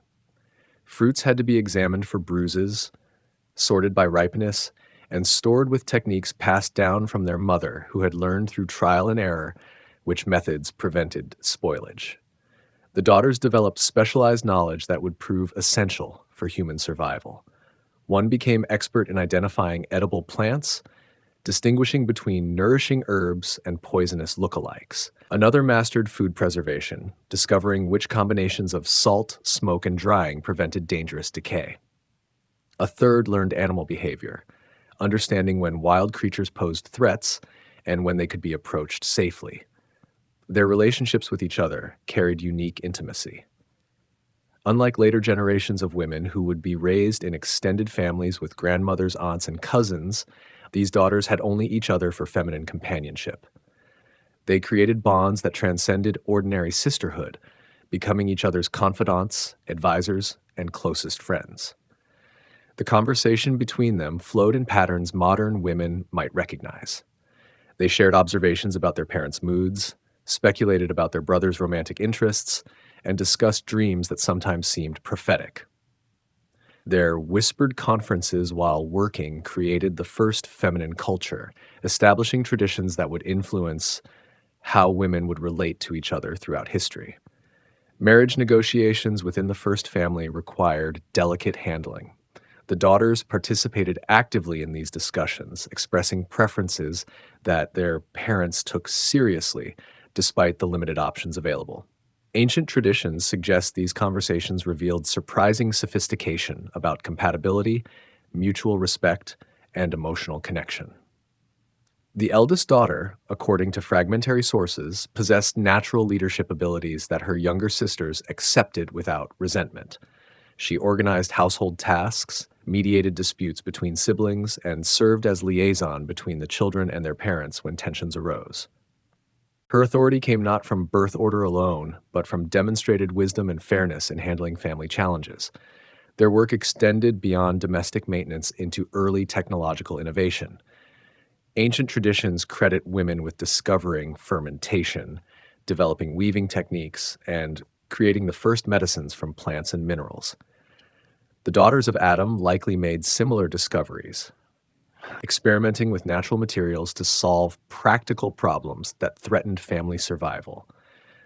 Fruits had to be examined for bruises, sorted by ripeness, and stored with techniques passed down from their mother, who had learned through trial and error which methods prevented spoilage. The daughters developed specialized knowledge that would prove essential for human survival. One became expert in identifying edible plants, distinguishing between nourishing herbs and poisonous lookalikes. Another mastered food preservation, discovering which combinations of salt, smoke, and drying prevented dangerous decay. A third learned animal behavior, understanding when wild creatures posed threats and when they could be approached safely. Their relationships with each other carried unique intimacy. Unlike later generations of women who would be raised in extended families with grandmothers, aunts, and cousins, these daughters had only each other for feminine companionship. They created bonds that transcended ordinary sisterhood, becoming each other's confidants, advisors, and closest friends. The conversation between them flowed in patterns modern women might recognize. They shared observations about their parents' moods, speculated about their brothers' romantic interests, and discussed dreams that sometimes seemed prophetic. Their whispered conferences while working created the first feminine culture, establishing traditions that would influence how women would relate to each other throughout history. Marriage negotiations within the first family required delicate handling. The daughters participated actively in these discussions, expressing preferences that their parents took seriously despite the limited options available. Ancient traditions suggest these conversations revealed surprising sophistication about compatibility, mutual respect, and emotional connection. The eldest daughter, according to fragmentary sources, possessed natural leadership abilities that her younger sisters accepted without resentment. She organized household tasks, mediated disputes between siblings, and served as liaison between the children and their parents when tensions arose. Her authority came not from birth order alone, but from demonstrated wisdom and fairness in handling family challenges. Their work extended beyond domestic maintenance into early technological innovation. Ancient traditions credit women with discovering fermentation, developing weaving techniques, and creating the first medicines from plants and minerals. The daughters of Adam likely made similar discoveries, experimenting with natural materials to solve practical problems that threatened family survival.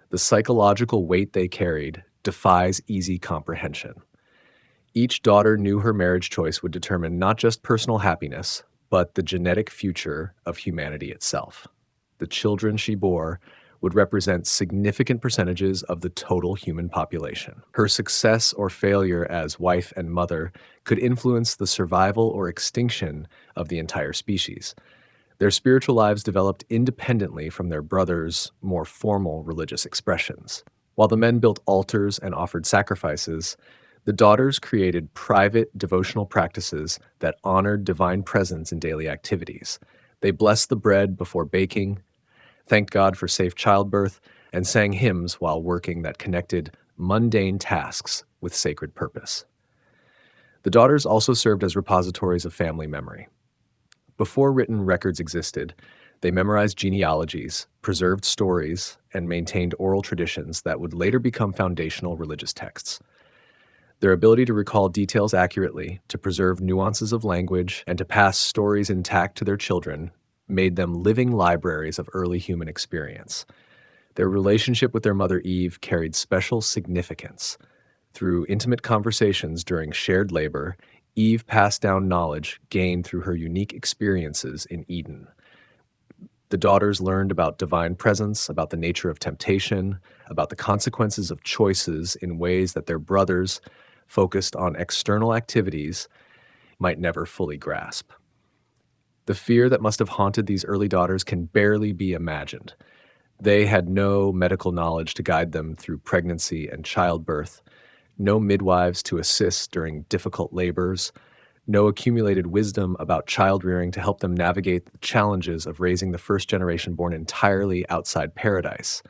The psychological weight they carried defies easy comprehension. Each daughter knew her marriage choice would determine not just personal happiness, but the genetic future of humanity itself. The children she bore would represent significant percentages of the total human population. Her success or failure as wife and mother could influence the survival or extinction of the entire species. Their spiritual lives developed independently from their brothers' more formal religious expressions. While the men built altars and offered sacrifices, the daughters created private devotional practices that honored divine presence in daily activities. They blessed the bread before baking, thanked God for safe childbirth, and sang hymns while working that connected mundane tasks with sacred purpose. The daughters also served as repositories of family memory. Before written records existed, they memorized genealogies, preserved stories, and maintained oral traditions that would later become foundational religious texts. Their ability to recall details accurately, to preserve nuances of language, and to pass stories intact to their children made them living libraries of early human experience. Their relationship with their mother Eve carried special significance. Through intimate conversations during shared labor, Eve passed down knowledge gained through her unique experiences in Eden. The daughters learned about divine presence, about the nature of temptation, about the consequences of choices in ways that their brothers, focused on external activities, might never fully grasp. The fear that must have haunted these early daughters can barely be imagined. They had no medical knowledge to guide them through pregnancy and childbirth, no midwives to assist during difficult labors, no accumulated wisdom about child rearing to help them navigate the challenges of raising the first generation born entirely outside paradise.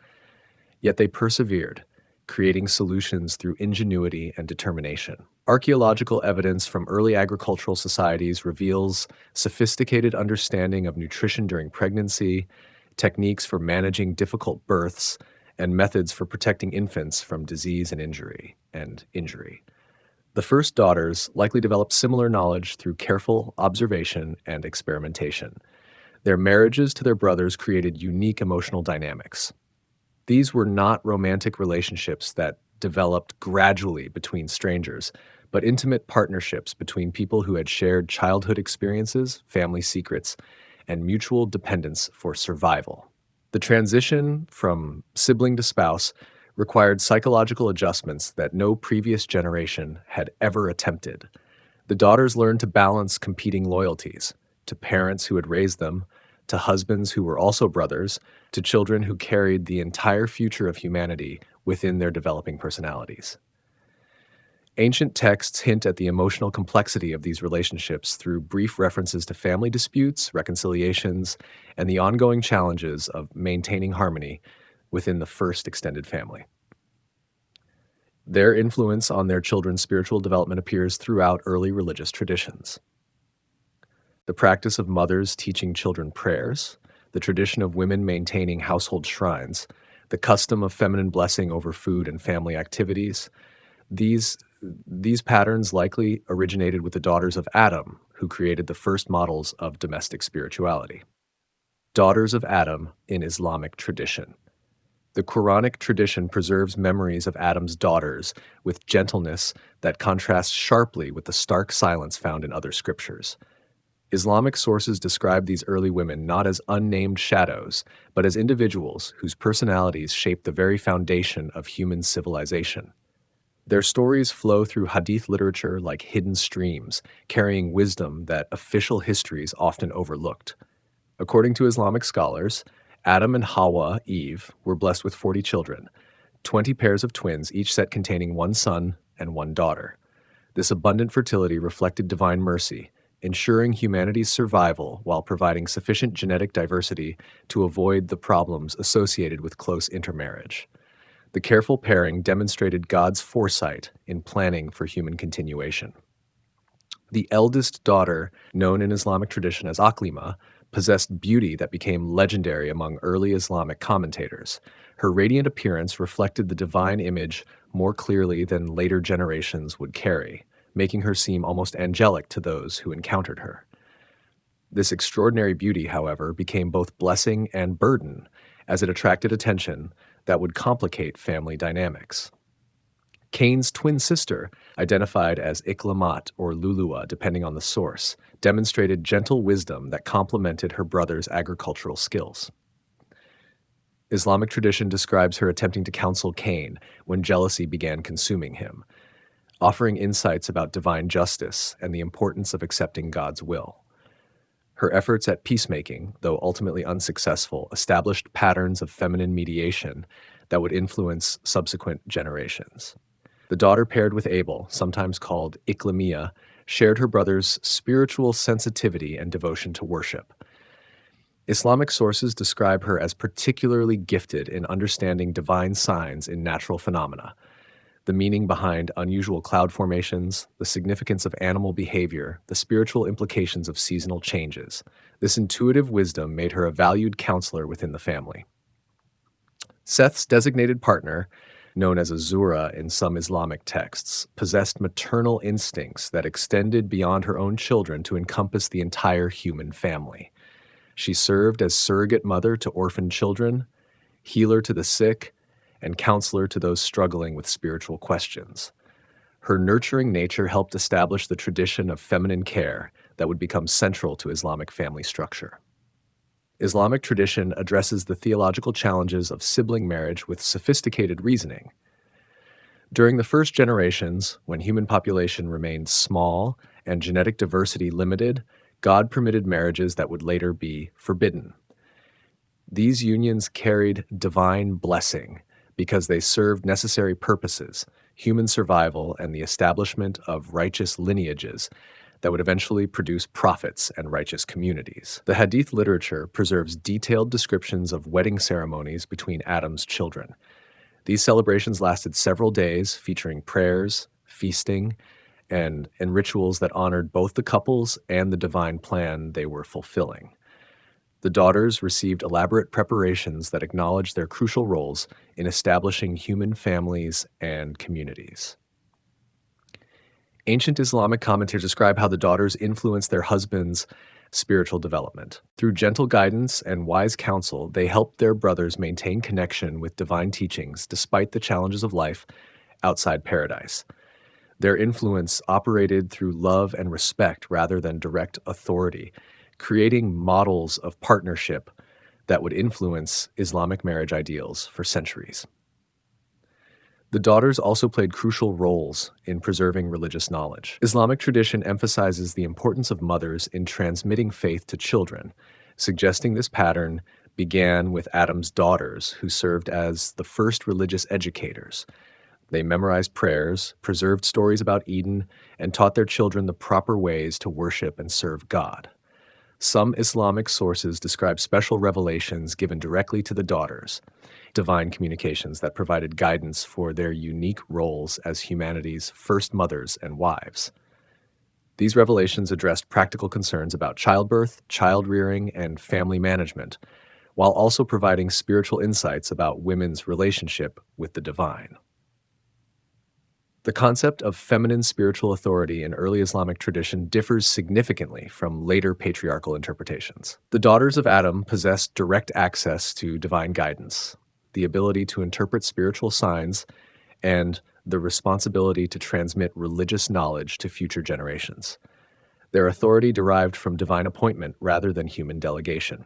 Yet they persevered, creating solutions through ingenuity and determination. Archaeological evidence from early agricultural societies reveals sophisticated understanding of nutrition during pregnancy, techniques for managing difficult births, and methods for protecting infants from disease and injury. The first daughters likely developed similar knowledge through careful observation and experimentation. Their marriages to their brothers created unique emotional dynamics. These were not romantic relationships that developed gradually between strangers, but intimate partnerships between people who had shared childhood experiences, family secrets, and mutual dependence for survival. The transition from sibling to spouse required psychological adjustments that no previous generation had ever attempted. The daughters learned to balance competing loyalties to parents who had raised them, to husbands who were also brothers, to children who carried the entire future of humanity within their developing personalities. Ancient texts hint at the emotional complexity of these relationships through brief references to family disputes, reconciliations, and the ongoing challenges of maintaining harmony within the first extended family. Their influence on their children's spiritual development appears throughout early religious traditions. The practice of mothers teaching children prayers, the tradition of women maintaining household shrines, the custom of feminine blessing over food and family activities, these patterns likely originated with the daughters of Adam, who created the first models of domestic spirituality. Daughters of Adam in Islamic tradition. The Quranic tradition preserves memories of Adam's daughters with gentleness that contrasts sharply with the stark silence found in other scriptures. Islamic sources describe these early women not as unnamed shadows, but as individuals whose personalities shape the very foundation of human civilization. Their stories flow through hadith literature like hidden streams, carrying wisdom that official histories often overlooked. According to Islamic scholars, Adam and Hawa, Eve, were blessed with 40 children, 20 pairs of twins, each set containing one son and one daughter. This abundant fertility reflected divine mercy, ensuring humanity's survival while providing sufficient genetic diversity to avoid the problems associated with close intermarriage. The careful pairing demonstrated God's foresight in planning for human continuation. The eldest daughter, known in Islamic tradition as Aklima, possessed beauty that became legendary among early Islamic commentators. Her radiant appearance reflected the divine image more clearly than later generations would carry, making her seem almost angelic to those who encountered her. This extraordinary beauty, however, became both blessing and burden, as it attracted attention that would complicate family dynamics. Cain's twin sister, identified as Iklamat or Lulua depending on the source, demonstrated gentle wisdom that complemented her brother's agricultural skills. Islamic tradition describes her attempting to counsel Cain when jealousy began consuming him, offering insights about divine justice and the importance of accepting God's will. Her efforts at peacemaking, though ultimately unsuccessful, established patterns of feminine mediation that would influence subsequent generations. The daughter paired with Abel, sometimes called Iklimia, shared her brother's spiritual sensitivity and devotion to worship. Islamic sources describe her as particularly gifted in understanding divine signs in natural phenomena, the meaning behind unusual cloud formations, the significance of animal behavior, the spiritual implications of seasonal changes. This intuitive wisdom made her a valued counselor within the family. Seth's designated partner, known as a Zura in some Islamic texts, possessed maternal instincts that extended beyond her own children to encompass the entire human family. She served as surrogate mother to orphaned children, healer to the sick, and counselor to those struggling with spiritual questions. Her nurturing nature helped establish the tradition of feminine care that would become central to Islamic family structure. Islamic tradition addresses the theological challenges of sibling marriage with sophisticated reasoning. During the first generations, when human population remained small and genetic diversity limited, God permitted marriages that would later be forbidden. These unions carried divine blessing because they served necessary purposes, human survival, and the establishment of righteous lineages that would eventually produce prophets and righteous communities. The Hadith literature preserves detailed descriptions of wedding ceremonies between Adam's children. These celebrations lasted several days, featuring prayers, feasting, and rituals that honored both the couples and the divine plan they were fulfilling. The daughters received elaborate preparations that acknowledged their crucial roles in establishing human families and communities. Ancient Islamic commentators describe how the daughters influenced their husbands' spiritual development. Through gentle guidance and wise counsel, they helped their brothers maintain connection with divine teachings despite the challenges of life outside paradise. Their influence operated through love and respect rather than direct authority, creating models of partnership that would influence Islamic marriage ideals for centuries. The daughters also played crucial roles in preserving religious knowledge. Islamic tradition emphasizes the importance of mothers in transmitting faith to children, suggesting this pattern began with Adam's daughters, who served as the first religious educators. They memorized prayers, preserved stories about Eden, and taught their children the proper ways to worship and serve God. Some Islamic sources describe special revelations given directly to the daughters, divine communications that provided guidance for their unique roles as humanity's first mothers and wives. These revelations addressed practical concerns about childbirth, child rearing, and family management, while also providing spiritual insights about women's relationship with the divine. The concept of feminine spiritual authority in early Islamic tradition differs significantly from later patriarchal interpretations. The daughters of Adam possessed direct access to divine guidance, the ability to interpret spiritual signs, and the responsibility to transmit religious knowledge to future generations. Their authority derived from divine appointment rather than human delegation.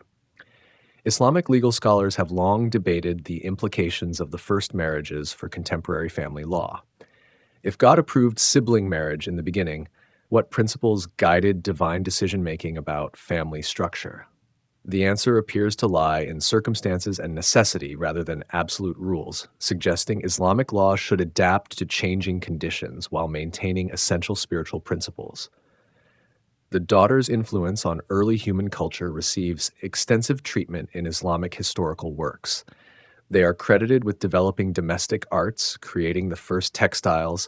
Islamic legal scholars have long debated the implications of the first marriages for contemporary family law. If God approved sibling marriage in the beginning, what principles guided divine decision-making about family structure? The answer appears to lie in circumstances and necessity rather than absolute rules, suggesting Islamic law should adapt to changing conditions while maintaining essential spiritual principles. The daughter's influence on early human culture receives extensive treatment in Islamic historical works. They are credited with developing domestic arts, creating the first textiles,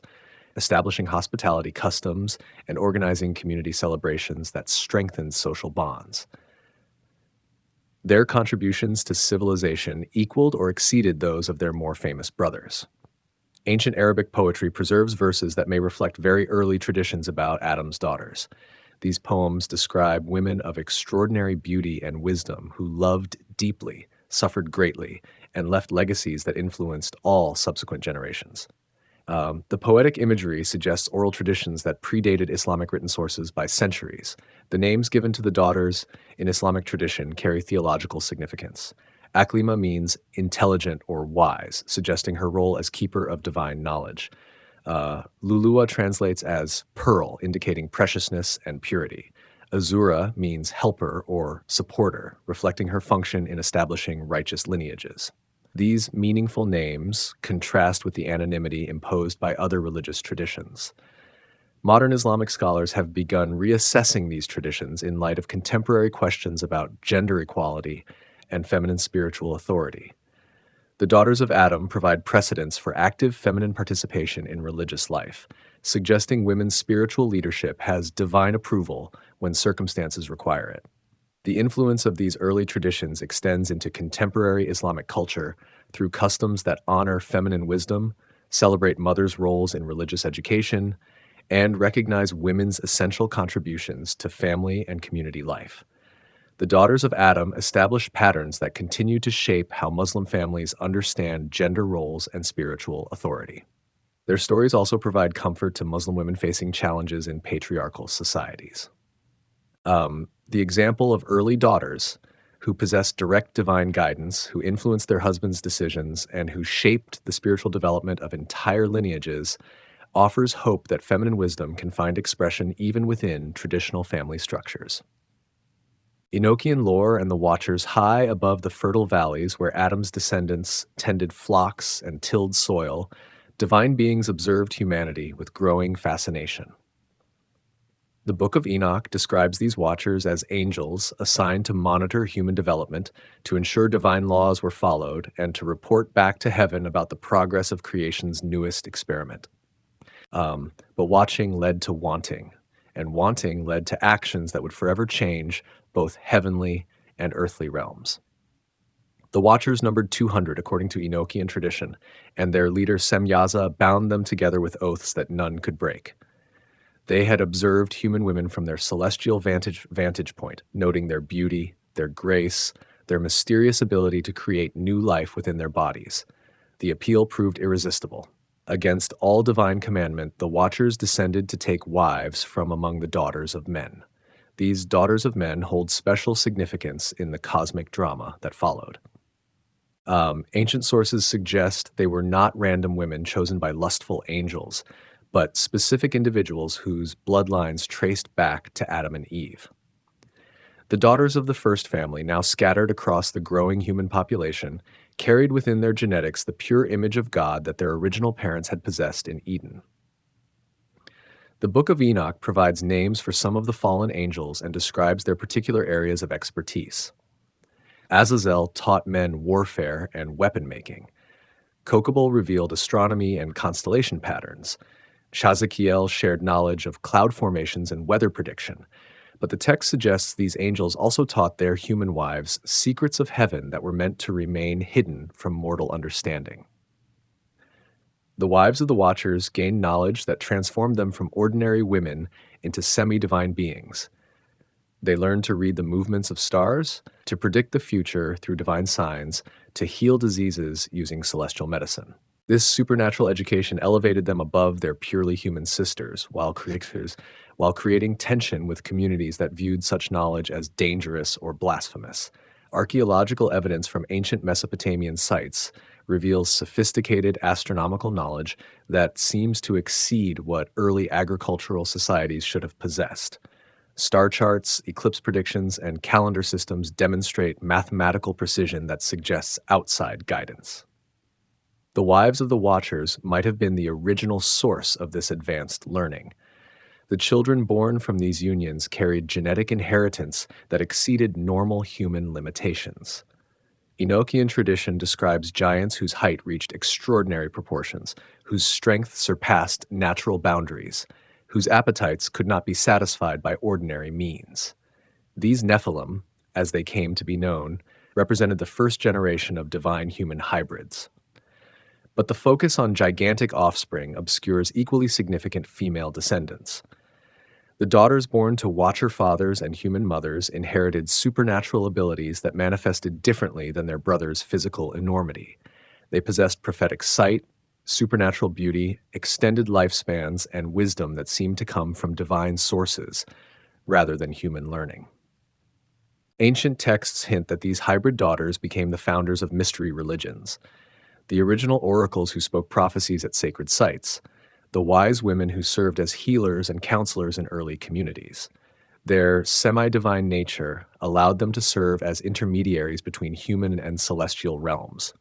establishing hospitality customs, and organizing community celebrations that strengthened social bonds. Their contributions to civilization equaled or exceeded those of their more famous brothers. Ancient Arabic poetry preserves verses that may reflect very early traditions about Adam's daughters. These poems describe women of extraordinary beauty and wisdom who loved deeply, suffered greatly, and left legacies that influenced all subsequent generations. The poetic imagery suggests oral traditions that predated Islamic written sources by centuries. The names given to the daughters in Islamic tradition carry theological significance. Aklima means intelligent or wise, suggesting her role as keeper of divine knowledge. Lulua translates as pearl, indicating preciousness and purity. Azura means helper or supporter, reflecting her function in establishing righteous lineages. These meaningful names contrast with the anonymity imposed by other religious traditions. Modern Islamic scholars have begun reassessing these traditions in light of contemporary questions about gender equality and feminine spiritual authority. The daughters of Adam provide precedents for active feminine participation in religious life, suggesting women's spiritual leadership has divine approval when circumstances require it. The influence of these early traditions extends into contemporary Islamic culture through customs that honor feminine wisdom, celebrate mothers' roles in religious education, and recognize women's essential contributions to family and community life. The daughters of Adam established patterns that continue to shape how Muslim families understand gender roles and spiritual authority. Their stories also provide comfort to Muslim women facing challenges in patriarchal societies. The example of early daughters who possessed direct divine guidance, who influenced their husbands' decisions, and who shaped the spiritual development of entire lineages offers hope that feminine wisdom can find expression even within traditional family structures. Enochian lore and the Watchers high above the fertile valleys where Adam's descendants tended flocks and tilled soil, divine beings observed humanity with growing fascination. The Book of Enoch describes these watchers as angels assigned to monitor human development, to ensure divine laws were followed, and to report back to heaven about the progress of creation's newest experiment. But watching led to wanting, and wanting led to actions that would forever change both heavenly and earthly realms. The Watchers numbered 200 according to Enochian tradition, and their leader Semyaza bound them together with oaths that none could break. They had observed human women from their celestial vantage point, noting their beauty, their grace, their mysterious ability to create new life within their bodies. The appeal proved irresistible. Against all divine commandment, the Watchers descended to take wives from among the daughters of men. These daughters of men hold special significance in the cosmic drama that followed. Ancient sources suggest they were not random women chosen by lustful angels, but specific individuals whose bloodlines traced back to Adam and Eve. The daughters of the first family, now scattered across the growing human population, carried within their genetics the pure image of God that their original parents had possessed in Eden. The Book of Enoch provides names for some of the fallen angels and describes their particular areas of expertise. Azazel taught men warfare and weapon making. Kokabel revealed astronomy and constellation patterns. Shazakiel shared knowledge of cloud formations and weather prediction. But the text suggests these angels also taught their human wives secrets of heaven that were meant to remain hidden from mortal understanding. The wives of the Watchers gained knowledge that transformed them from ordinary women into semi-divine beings. They learned to read the movements of stars, to predict the future through divine signs, to heal diseases using celestial medicine. This supernatural education elevated them above their purely human sisters, while creating tension with communities that viewed such knowledge as dangerous or blasphemous. Archaeological evidence from ancient Mesopotamian sites reveals sophisticated astronomical knowledge that seems to exceed what early agricultural societies should have possessed. Star charts, eclipse predictions, and calendar systems demonstrate mathematical precision that suggests outside guidance. The wives of the Watchers might have been the original source of this advanced learning. The children born from these unions carried genetic inheritance that exceeded normal human limitations. Enochian tradition describes giants whose height reached extraordinary proportions, whose strength surpassed natural boundaries, whose appetites could not be satisfied by ordinary means. These Nephilim, as they came to be known, represented the first generation of divine human hybrids. But the focus on gigantic offspring obscures equally significant female descendants. The daughters born to Watcher fathers and human mothers inherited supernatural abilities that manifested differently than their brothers' physical enormity. They possessed prophetic sight, supernatural beauty, extended lifespans, and wisdom that seemed to come from divine sources rather than human learning. Ancient texts hint that these hybrid daughters became the founders of mystery religions, the original oracles who spoke prophecies at sacred sites, the wise women who served as healers and counselors in early communities. Their semi-divine nature allowed them to serve as intermediaries between human and celestial realms,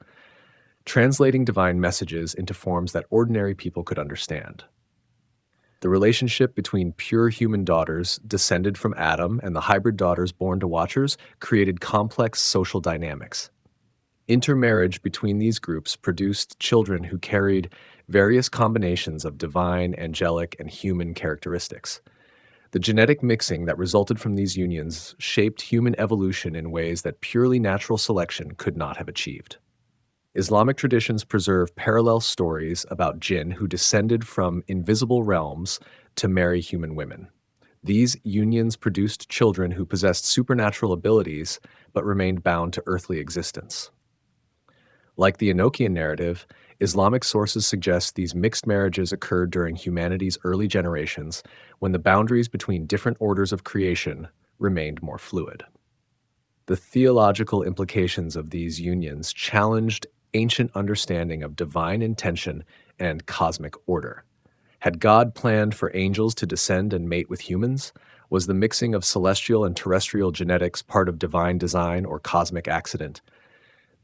translating divine messages into forms that ordinary people could understand. The relationship between pure human daughters descended from Adam and the hybrid daughters born to Watchers created complex social dynamics. Intermarriage between these groups produced children who carried various combinations of divine, angelic, and human characteristics. The genetic mixing that resulted from these unions shaped human evolution in ways that purely natural selection could not have achieved. Islamic traditions preserve parallel stories about jinn who descended from invisible realms to marry human women. These unions produced children who possessed supernatural abilities but remained bound to earthly existence. Like the Enochian narrative, Islamic sources suggest these mixed marriages occurred during humanity's early generations when the boundaries between different orders of creation remained more fluid. The theological implications of these unions challenged ancient understanding of divine intention and cosmic order. Had God planned for angels to descend and mate with humans? Was the mixing of celestial and terrestrial genetics part of divine design or cosmic accident?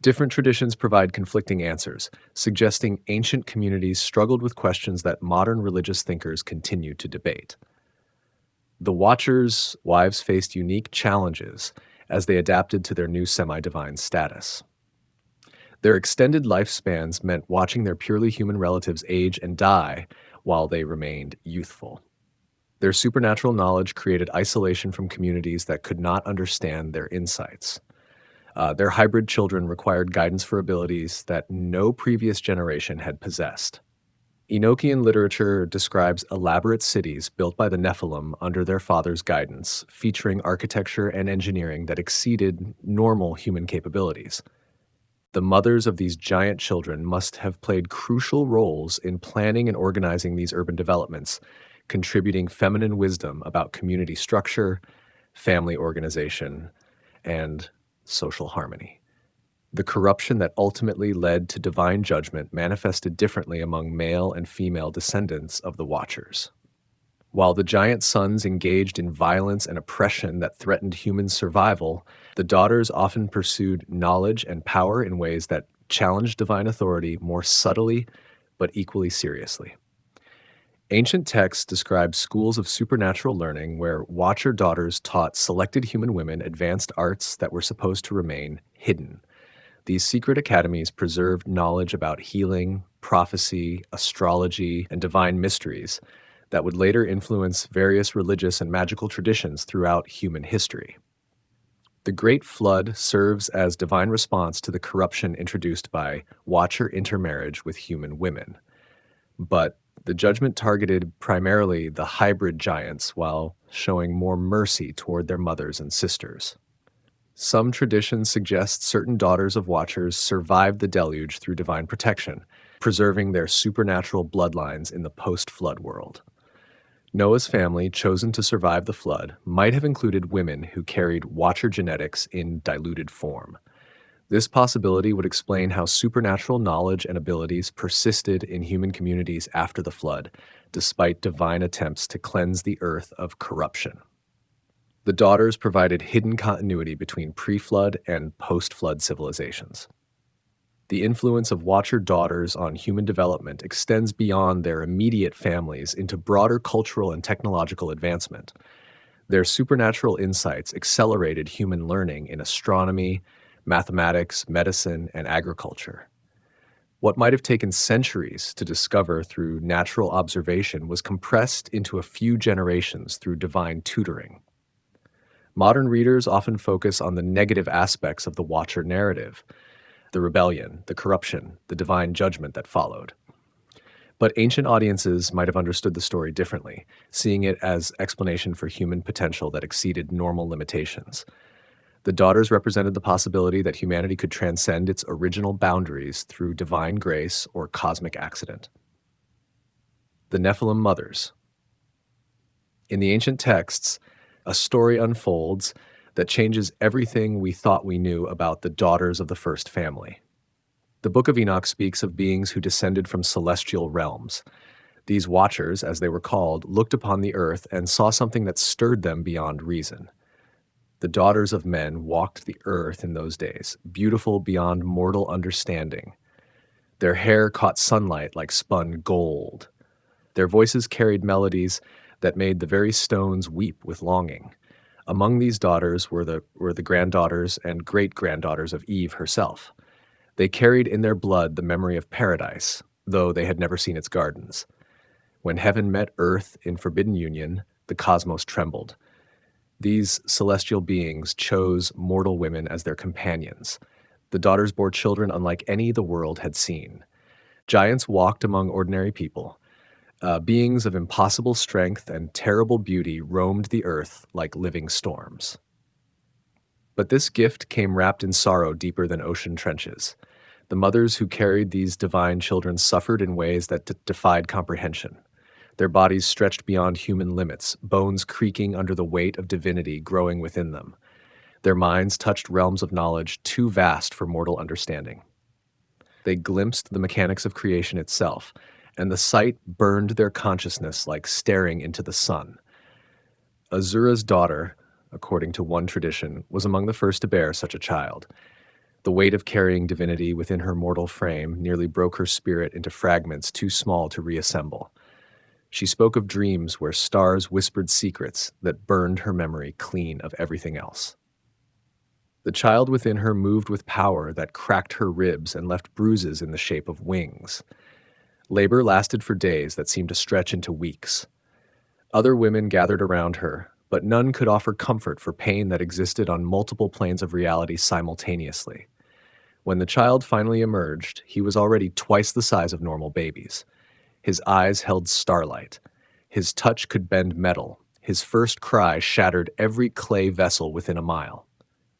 Different traditions provide conflicting answers, suggesting ancient communities struggled with questions that modern religious thinkers continue to debate. The Watchers' wives faced unique challenges as they adapted to their new semi divine status. Their extended lifespans meant watching their purely human relatives age and die while they remained youthful. Their supernatural knowledge created isolation from communities that could not understand their insights. Their hybrid children required guidance for abilities that no previous generation had possessed. Enochian literature describes elaborate cities built by the Nephilim under their father's guidance, featuring architecture and engineering that exceeded normal human capabilities. The mothers of these giant children must have played crucial roles in planning and organizing these urban developments, contributing feminine wisdom about community structure, family organization, and social harmony. The corruption that ultimately led to divine judgment manifested differently among male and female descendants of the Watchers. While the giant sons engaged in violence and oppression that threatened human survival, the daughters often pursued knowledge and power in ways that challenged divine authority more subtly but equally seriously. Ancient texts describe schools of supernatural learning where Watcher daughters taught selected human women advanced arts that were supposed to remain hidden. These secret academies preserved knowledge about healing, prophecy, astrology, and divine mysteries that would later influence various religious and magical traditions throughout human history. The Great Flood serves as divine response to the corruption introduced by Watcher intermarriage with human women. But the judgment targeted primarily the hybrid giants while showing more mercy toward their mothers and sisters. Some traditions suggest certain daughters of Watchers survived the deluge through divine protection, preserving their supernatural bloodlines in the post-flood world. Noah's family, chosen to survive the flood, might have included women who carried Watcher genetics in diluted form. This possibility would explain how supernatural knowledge and abilities persisted in human communities after the flood, despite divine attempts to cleanse the earth of corruption. The daughters provided hidden continuity between pre-flood and post-flood civilizations. The influence of Watcher daughters on human development extends beyond their immediate families into broader cultural and technological advancement. Their supernatural insights accelerated human learning in astronomy, mathematics, medicine, and agriculture. What might have taken centuries to discover through natural observation was compressed into a few generations through divine tutoring. Modern readers often focus on the negative aspects of the Watcher narrative, the rebellion, the corruption, the divine judgment that followed. But ancient audiences might have understood the story differently, seeing it as explanation for human potential that exceeded normal limitations. The daughters represented the possibility that humanity could transcend its original boundaries through divine grace or cosmic accident. The Nephilim mothers. In the ancient texts, a story unfolds that changes everything we thought we knew about the daughters of the first family. The Book of Enoch speaks of beings who descended from celestial realms. These Watchers, as they were called, looked upon the earth and saw something that stirred them beyond reason. The daughters of men walked the earth in those days, beautiful beyond mortal understanding. Their hair caught sunlight like spun gold. Their voices carried melodies that made the very stones weep with longing. Among these daughters were the granddaughters and great-granddaughters of Eve herself. They carried in their blood the memory of paradise, though they had never seen its gardens. When heaven met earth in forbidden union, the cosmos trembled. These celestial beings chose mortal women as their companions. The daughters bore children unlike any the world had seen. Giants walked among ordinary people. Beings of impossible strength and terrible beauty roamed the earth like living storms. But this gift came wrapped in sorrow deeper than ocean trenches. The mothers who carried these divine children suffered in ways that defied comprehension. Their bodies stretched beyond human limits, bones creaking under the weight of divinity growing within them. Their minds touched realms of knowledge too vast for mortal understanding. They glimpsed the mechanics of creation itself, and the sight burned their consciousness like staring into the sun. Azura's daughter, according to one tradition, was among the first to bear such a child. The weight of carrying divinity within her mortal frame nearly broke her spirit into fragments too small to reassemble. She spoke of dreams where stars whispered secrets that burned her memory clean of everything else. The child within her moved with power that cracked her ribs and left bruises in the shape of wings. Labor lasted for days that seemed to stretch into weeks. Other women gathered around her, but none could offer comfort for pain that existed on multiple planes of reality simultaneously. When the child finally emerged, he was already twice the size of normal babies. His eyes held starlight. His touch could bend metal. His first cry shattered every clay vessel within a mile.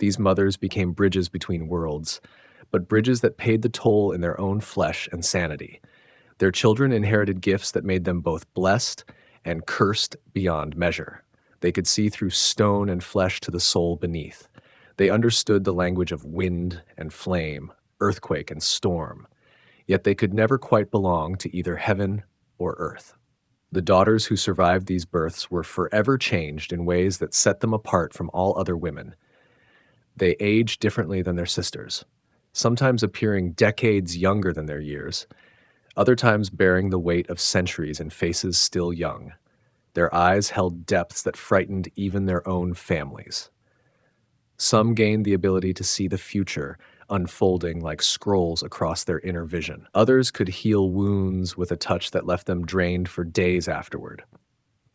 These mothers became bridges between worlds, but bridges that paid the toll in their own flesh and sanity. Their children inherited gifts that made them both blessed and cursed beyond measure. They could see through stone and flesh to the soul beneath. They understood the language of wind and flame, earthquake and storm, yet they could never quite belong to either heaven or earth. The daughters who survived these births were forever changed in ways that set them apart from all other women. They aged differently than their sisters, sometimes appearing decades younger than their years, other times bearing the weight of centuries in faces still young. Their eyes held depths that frightened even their own families. Some gained the ability to see the future unfolding like scrolls across their inner vision. Others could heal wounds with a touch that left them drained for days afterward.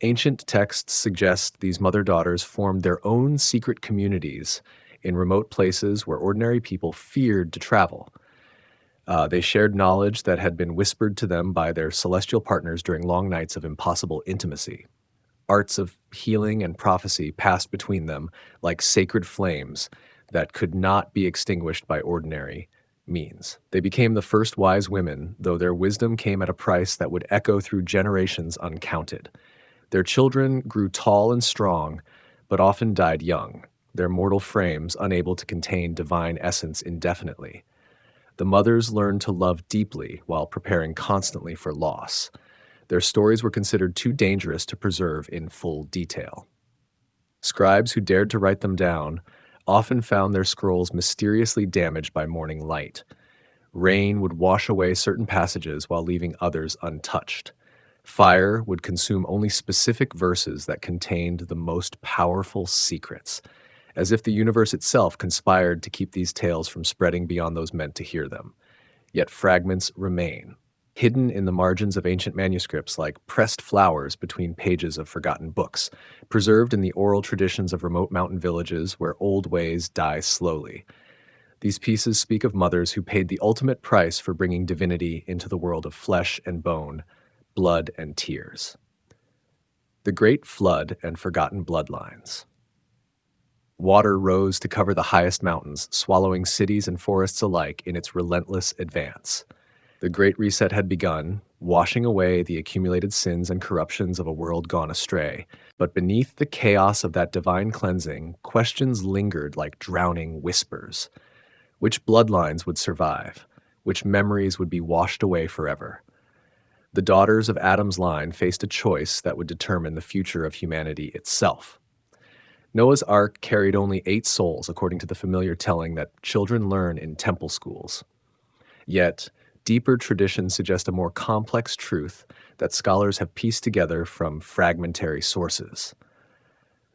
Ancient texts suggest these mother-daughters formed their own secret communities in remote places where ordinary people feared to travel. They shared knowledge that had been whispered to them by their celestial partners during long nights of impossible intimacy. Arts of healing and prophecy passed between them like sacred flames that could not be extinguished by ordinary means. They became the first wise women, though their wisdom came at a price that would echo through generations uncounted. Their children grew tall and strong, but often died young, their mortal frames unable to contain divine essence indefinitely. The mothers learned to love deeply while preparing constantly for loss. Their stories were considered too dangerous to preserve in full detail. Scribes who dared to write them down often found their scrolls mysteriously damaged by morning light. Rain would wash away certain passages while leaving others untouched. Fire would consume only specific verses that contained the most powerful secrets, as if the universe itself conspired to keep these tales from spreading beyond those meant to hear them. Yet fragments remain, hidden in the margins of ancient manuscripts like pressed flowers between pages of forgotten books, preserved in the oral traditions of remote mountain villages where old ways die slowly. These pieces speak of mothers who paid the ultimate price for bringing divinity into the world of flesh and bone, blood and tears. The Great Flood and Forgotten Bloodlines. Water rose to cover the highest mountains, swallowing cities and forests alike in its relentless advance. The Great Reset had begun, washing away the accumulated sins and corruptions of a world gone astray. But beneath the chaos of that divine cleansing, questions lingered like drowning whispers. Which bloodlines would survive? Which memories would be washed away forever? The daughters of Adam's line faced a choice that would determine the future of humanity itself. Noah's Ark carried only 8 souls, according to the familiar telling that children learn in temple schools. Yet, deeper traditions suggest a more complex truth that scholars have pieced together from fragmentary sources.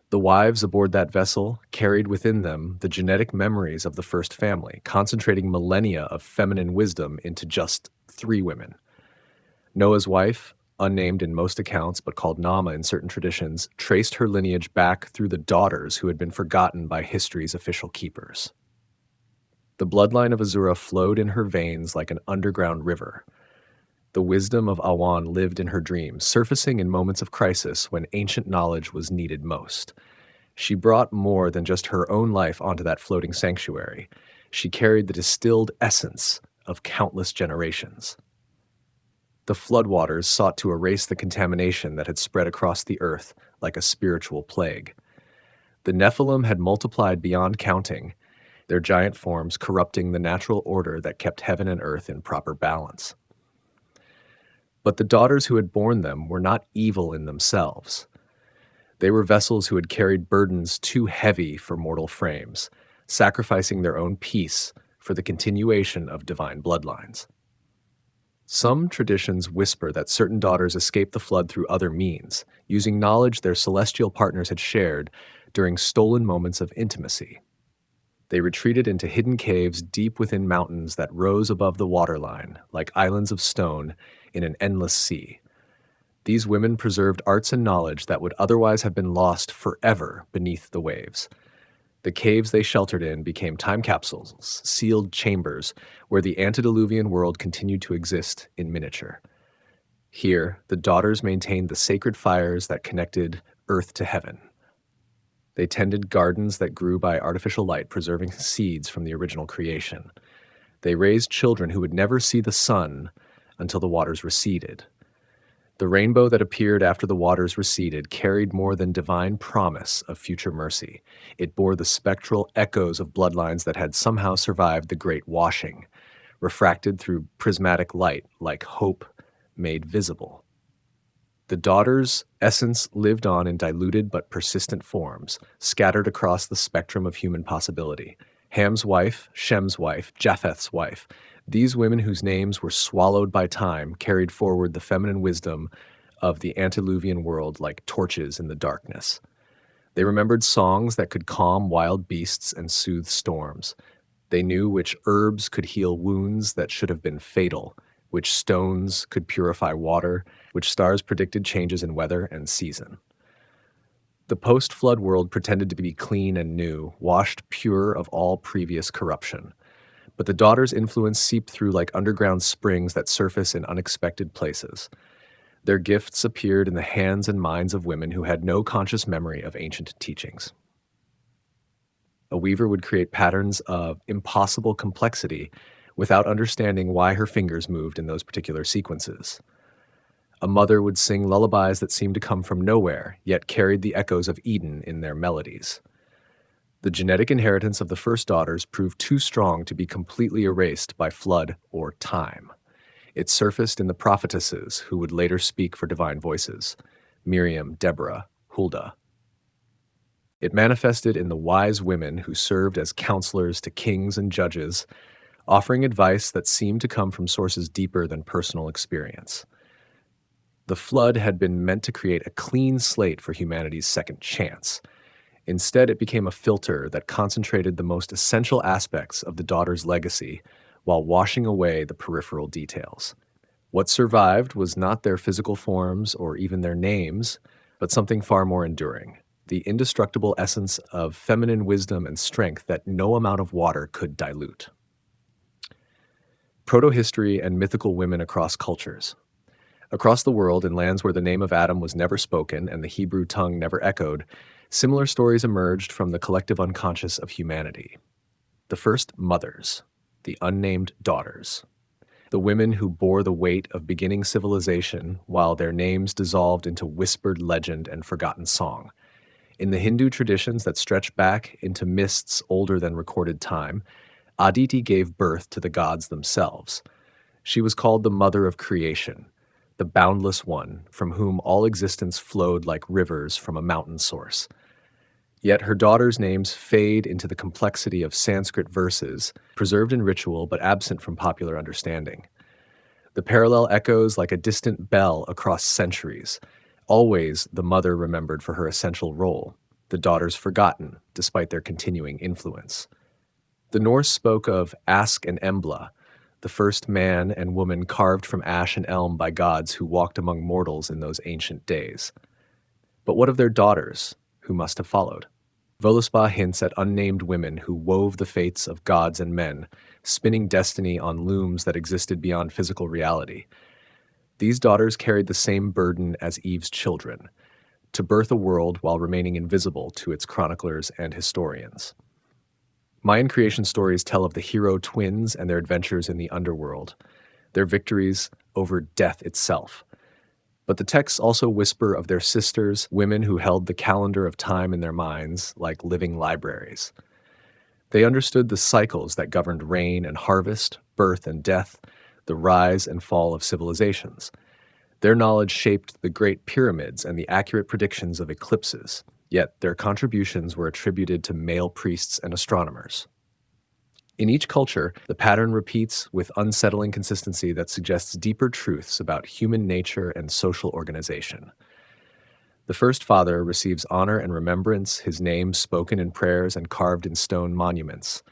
The wives aboard that vessel carried within them the genetic memories of the first family, concentrating millennia of feminine wisdom into just 3 women. Noah's wife, unnamed in most accounts but called Nama in certain traditions, traced her lineage back through the daughters who had been forgotten by history's official keepers. The bloodline of Azura flowed in her veins like an underground river. The wisdom of Awan lived in her dreams, surfacing in moments of crisis when ancient knowledge was needed most. She brought more than just her own life onto that floating sanctuary. She carried the distilled essence of countless generations. The floodwaters sought to erase the contamination that had spread across the earth like a spiritual plague. The Nephilim had multiplied beyond counting, their giant forms corrupting the natural order that kept heaven and earth in proper balance. But the daughters who had borne them were not evil in themselves. They were vessels who had carried burdens too heavy for mortal frames, sacrificing their own peace for the continuation of divine bloodlines. Some traditions whisper that certain daughters escaped the flood through other means, using knowledge their celestial partners had shared during stolen moments of intimacy. They retreated into hidden caves deep within mountains that rose above the waterline, like islands of stone in an endless sea. These women preserved arts and knowledge that would otherwise have been lost forever beneath the waves. The caves they sheltered in became time capsules, sealed chambers, where the antediluvian world continued to exist in miniature. Here, the daughters maintained the sacred fires that connected earth to heaven. They tended gardens that grew by artificial light, preserving seeds from the original creation. They raised children who would never see the sun until the waters receded. The rainbow that appeared after the waters receded carried more than divine promise of future mercy. It bore the spectral echoes of bloodlines that had somehow survived the great washing, refracted through prismatic light like hope made visible. The daughter's essence lived on in diluted but persistent forms, scattered across the spectrum of human possibility. Ham's wife, Shem's wife, Japheth's wife, these women whose names were swallowed by time carried forward the feminine wisdom of the antediluvian world like torches in the darkness. They remembered songs that could calm wild beasts and soothe storms. They knew which herbs could heal wounds that should have been fatal, which stones could purify water, which stars predicted changes in weather and season. The post-flood world pretended to be clean and new, washed pure of all previous corruption. But the daughters' influence seeped through like underground springs that surface in unexpected places. Their gifts appeared in the hands and minds of women who had no conscious memory of ancient teachings. A weaver would create patterns of impossible complexity without understanding why her fingers moved in those particular sequences. A mother would sing lullabies that seemed to come from nowhere, yet carried the echoes of Eden in their melodies. The genetic inheritance of the first daughters proved too strong to be completely erased by flood or time. It surfaced in the prophetesses who would later speak for divine voices: Miriam, Deborah, Huldah. It manifested in the wise women who served as counselors to kings and judges, offering advice that seemed to come from sources deeper than personal experience. The flood had been meant to create a clean slate for humanity's second chance. Instead, it became a filter that concentrated the most essential aspects of the daughter's legacy while washing away the peripheral details. What survived was not their physical forms or even their names, but something far more enduring: the indestructible essence of feminine wisdom and strength that no amount of water could dilute. Proto-history and mythical women across cultures. Across the world, in lands where the name of Adam was never spoken and the Hebrew tongue never echoed, similar stories emerged from the collective unconscious of humanity. The first mothers, the unnamed daughters, the women who bore the weight of beginning civilization while their names dissolved into whispered legend and forgotten song. In the Hindu traditions that stretch back into mists older than recorded time, Aditi gave birth to the gods themselves. She was called the mother of creation, the boundless one from whom all existence flowed like rivers from a mountain source. Yet her daughters' names fade into the complexity of Sanskrit verses, preserved in ritual but absent from popular understanding. The parallel echoes like a distant bell across centuries. Always the mother remembered for her essential role, the daughters forgotten despite their continuing influence. The Norse spoke of Ask and Embla, the first man and woman carved from ash and elm by gods who walked among mortals in those ancient days. But what of their daughters, who must have followed? Voluspa hints at unnamed women who wove the fates of gods and men, spinning destiny on looms that existed beyond physical reality. These daughters carried the same burden as Eve's children: to birth a world while remaining invisible to its chroniclers and historians. Mayan creation stories tell of the hero twins and their adventures in the underworld, their victories over death itself. But the texts also whisper of their sisters, women who held the calendar of time in their minds like living libraries. They understood the cycles that governed rain and harvest, birth and death, the rise and fall of civilizations. Their knowledge shaped the Great Pyramids and the accurate predictions of eclipses, yet their contributions were attributed to male priests and astronomers. In each culture, the pattern repeats with unsettling consistency that suggests deeper truths about human nature and social organization. The first father receives honor and remembrance, his name spoken in prayers and carved in stone monuments.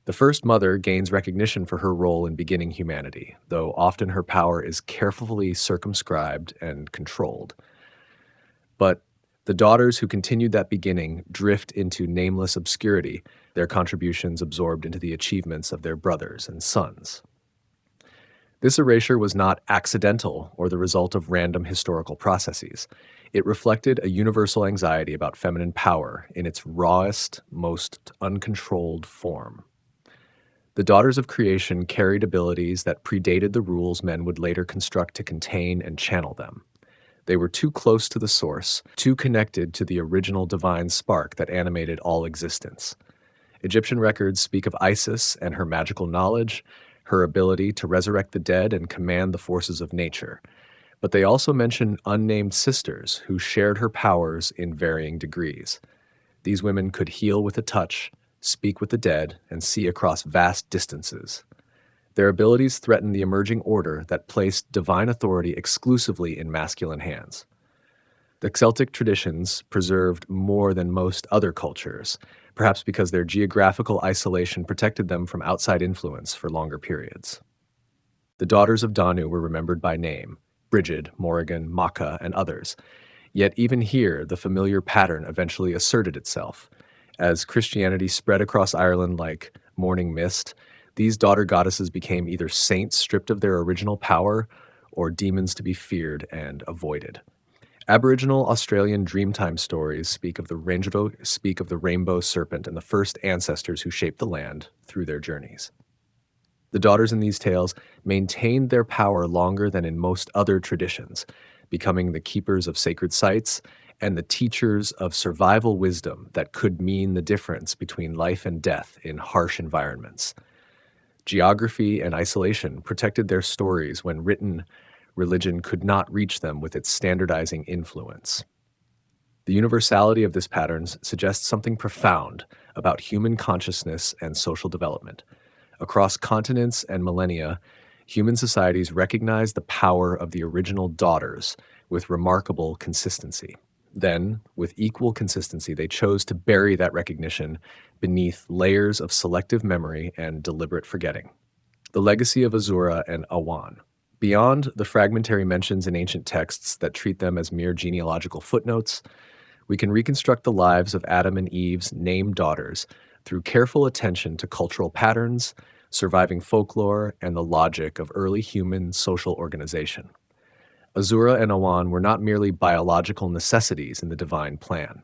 The first mother gains recognition for her role in beginning humanity, though often her power is carefully circumscribed and controlled. But the daughters who continued that beginning drift into nameless obscurity, their contributions absorbed into the achievements of their brothers and sons. This erasure was not accidental or the result of random historical processes. It reflected a universal anxiety about feminine power in its rawest, most uncontrolled form. The daughters of creation carried abilities that predated the rules men would later construct to contain and channel them. They were too close to the source, too connected to the original divine spark that animated all existence. Egyptian records speak of Isis and her magical knowledge, her ability to resurrect the dead and command the forces of nature. But they also mention unnamed sisters who shared her powers in varying degrees. These women could heal with a touch, speak with the dead, and see across vast distances. Their abilities threatened the emerging order that placed divine authority exclusively in masculine hands. The Celtic traditions preserved more than most other cultures, perhaps because their geographical isolation protected them from outside influence for longer periods. The daughters of Danu were remembered by name: Brigid, Morrigan, Macha, and others. Yet even here, the familiar pattern eventually asserted itself. As Christianity spread across Ireland like morning mist, these daughter goddesses became either saints stripped of their original power or demons to be feared and avoided. Aboriginal Australian Dreamtime stories speak of the rainbow serpent and the first ancestors who shaped the land through their journeys. The daughters in these tales maintained their power longer than in most other traditions, becoming the keepers of sacred sites and the teachers of survival wisdom that could mean the difference between life and death in harsh environments. Geography and isolation protected their stories when written religion could not reach them with its standardizing influence. The universality of this pattern suggests something profound about human consciousness and social development. Across continents and millennia, human societies recognize the power of the original daughters with remarkable consistency. Then, with equal consistency, they chose to bury that recognition beneath layers of selective memory and deliberate forgetting. The legacy of Azura and Awan. Beyond the fragmentary mentions in ancient texts that treat them as mere genealogical footnotes, we can reconstruct the lives of Adam and Eve's named daughters through careful attention to cultural patterns, surviving folklore, and the logic of early human social organization. Azura and Awan were not merely biological necessities in the divine plan.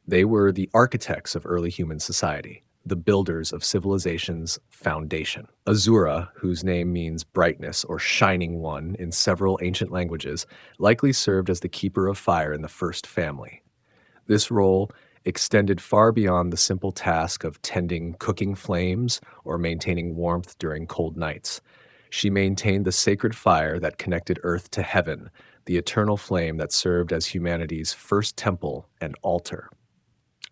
They were the architects of early human society, the builders of civilization's foundation. Azura, whose name means brightness or shining one in several ancient languages, likely served as the keeper of fire in the first family. This role extended far beyond the simple task of tending cooking flames or maintaining warmth during cold nights. She maintained the sacred fire that connected earth to heaven, the eternal flame that served as humanity's first temple and altar.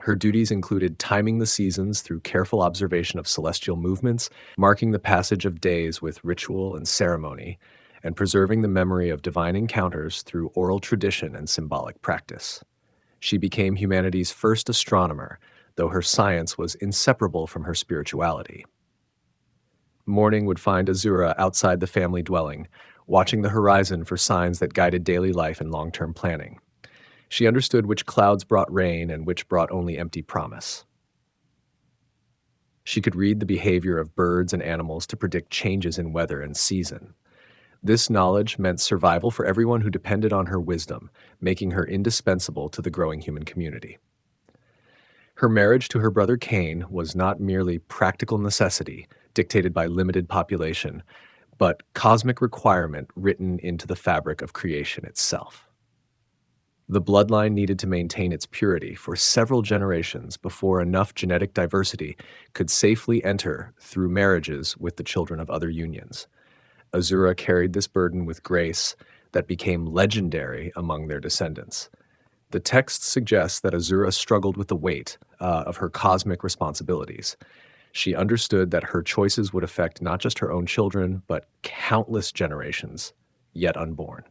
Her duties included timing the seasons through careful observation of celestial movements, marking the passage of days with ritual and ceremony, and preserving the memory of divine encounters through oral tradition and symbolic practice. She became humanity's first astronomer, though her science was inseparable from her spirituality. Morning would find Azura outside the family dwelling, watching the horizon for signs that guided daily life and long-term planning. She understood which clouds brought rain and which brought only empty promise. She could read the behavior of birds and animals to predict changes in weather and season. This knowledge meant survival for everyone who depended on her wisdom, making her indispensable to the growing human community. Her marriage to her brother Cain was not merely practical necessity, dictated by limited population, but cosmic requirement written into the fabric of creation itself. The bloodline needed to maintain its purity for several generations before enough genetic diversity could safely enter through marriages with the children of other unions. Azura carried this burden with grace that became legendary among their descendants. The text suggests that Azura struggled with the weight of her cosmic responsibilities. She understood that her choices would affect not just her own children, but countless generations yet unborn.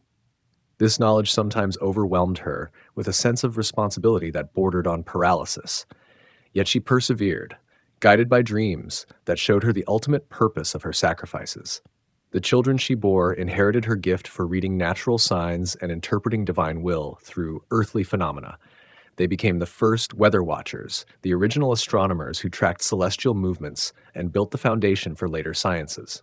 This knowledge sometimes overwhelmed her with a sense of responsibility that bordered on paralysis. Yet she persevered, guided by dreams that showed her the ultimate purpose of her sacrifices. The children she bore inherited her gift for reading natural signs and interpreting divine will through earthly phenomena. They became the first weather watchers, the original astronomers who tracked celestial movements and built the foundation for later sciences.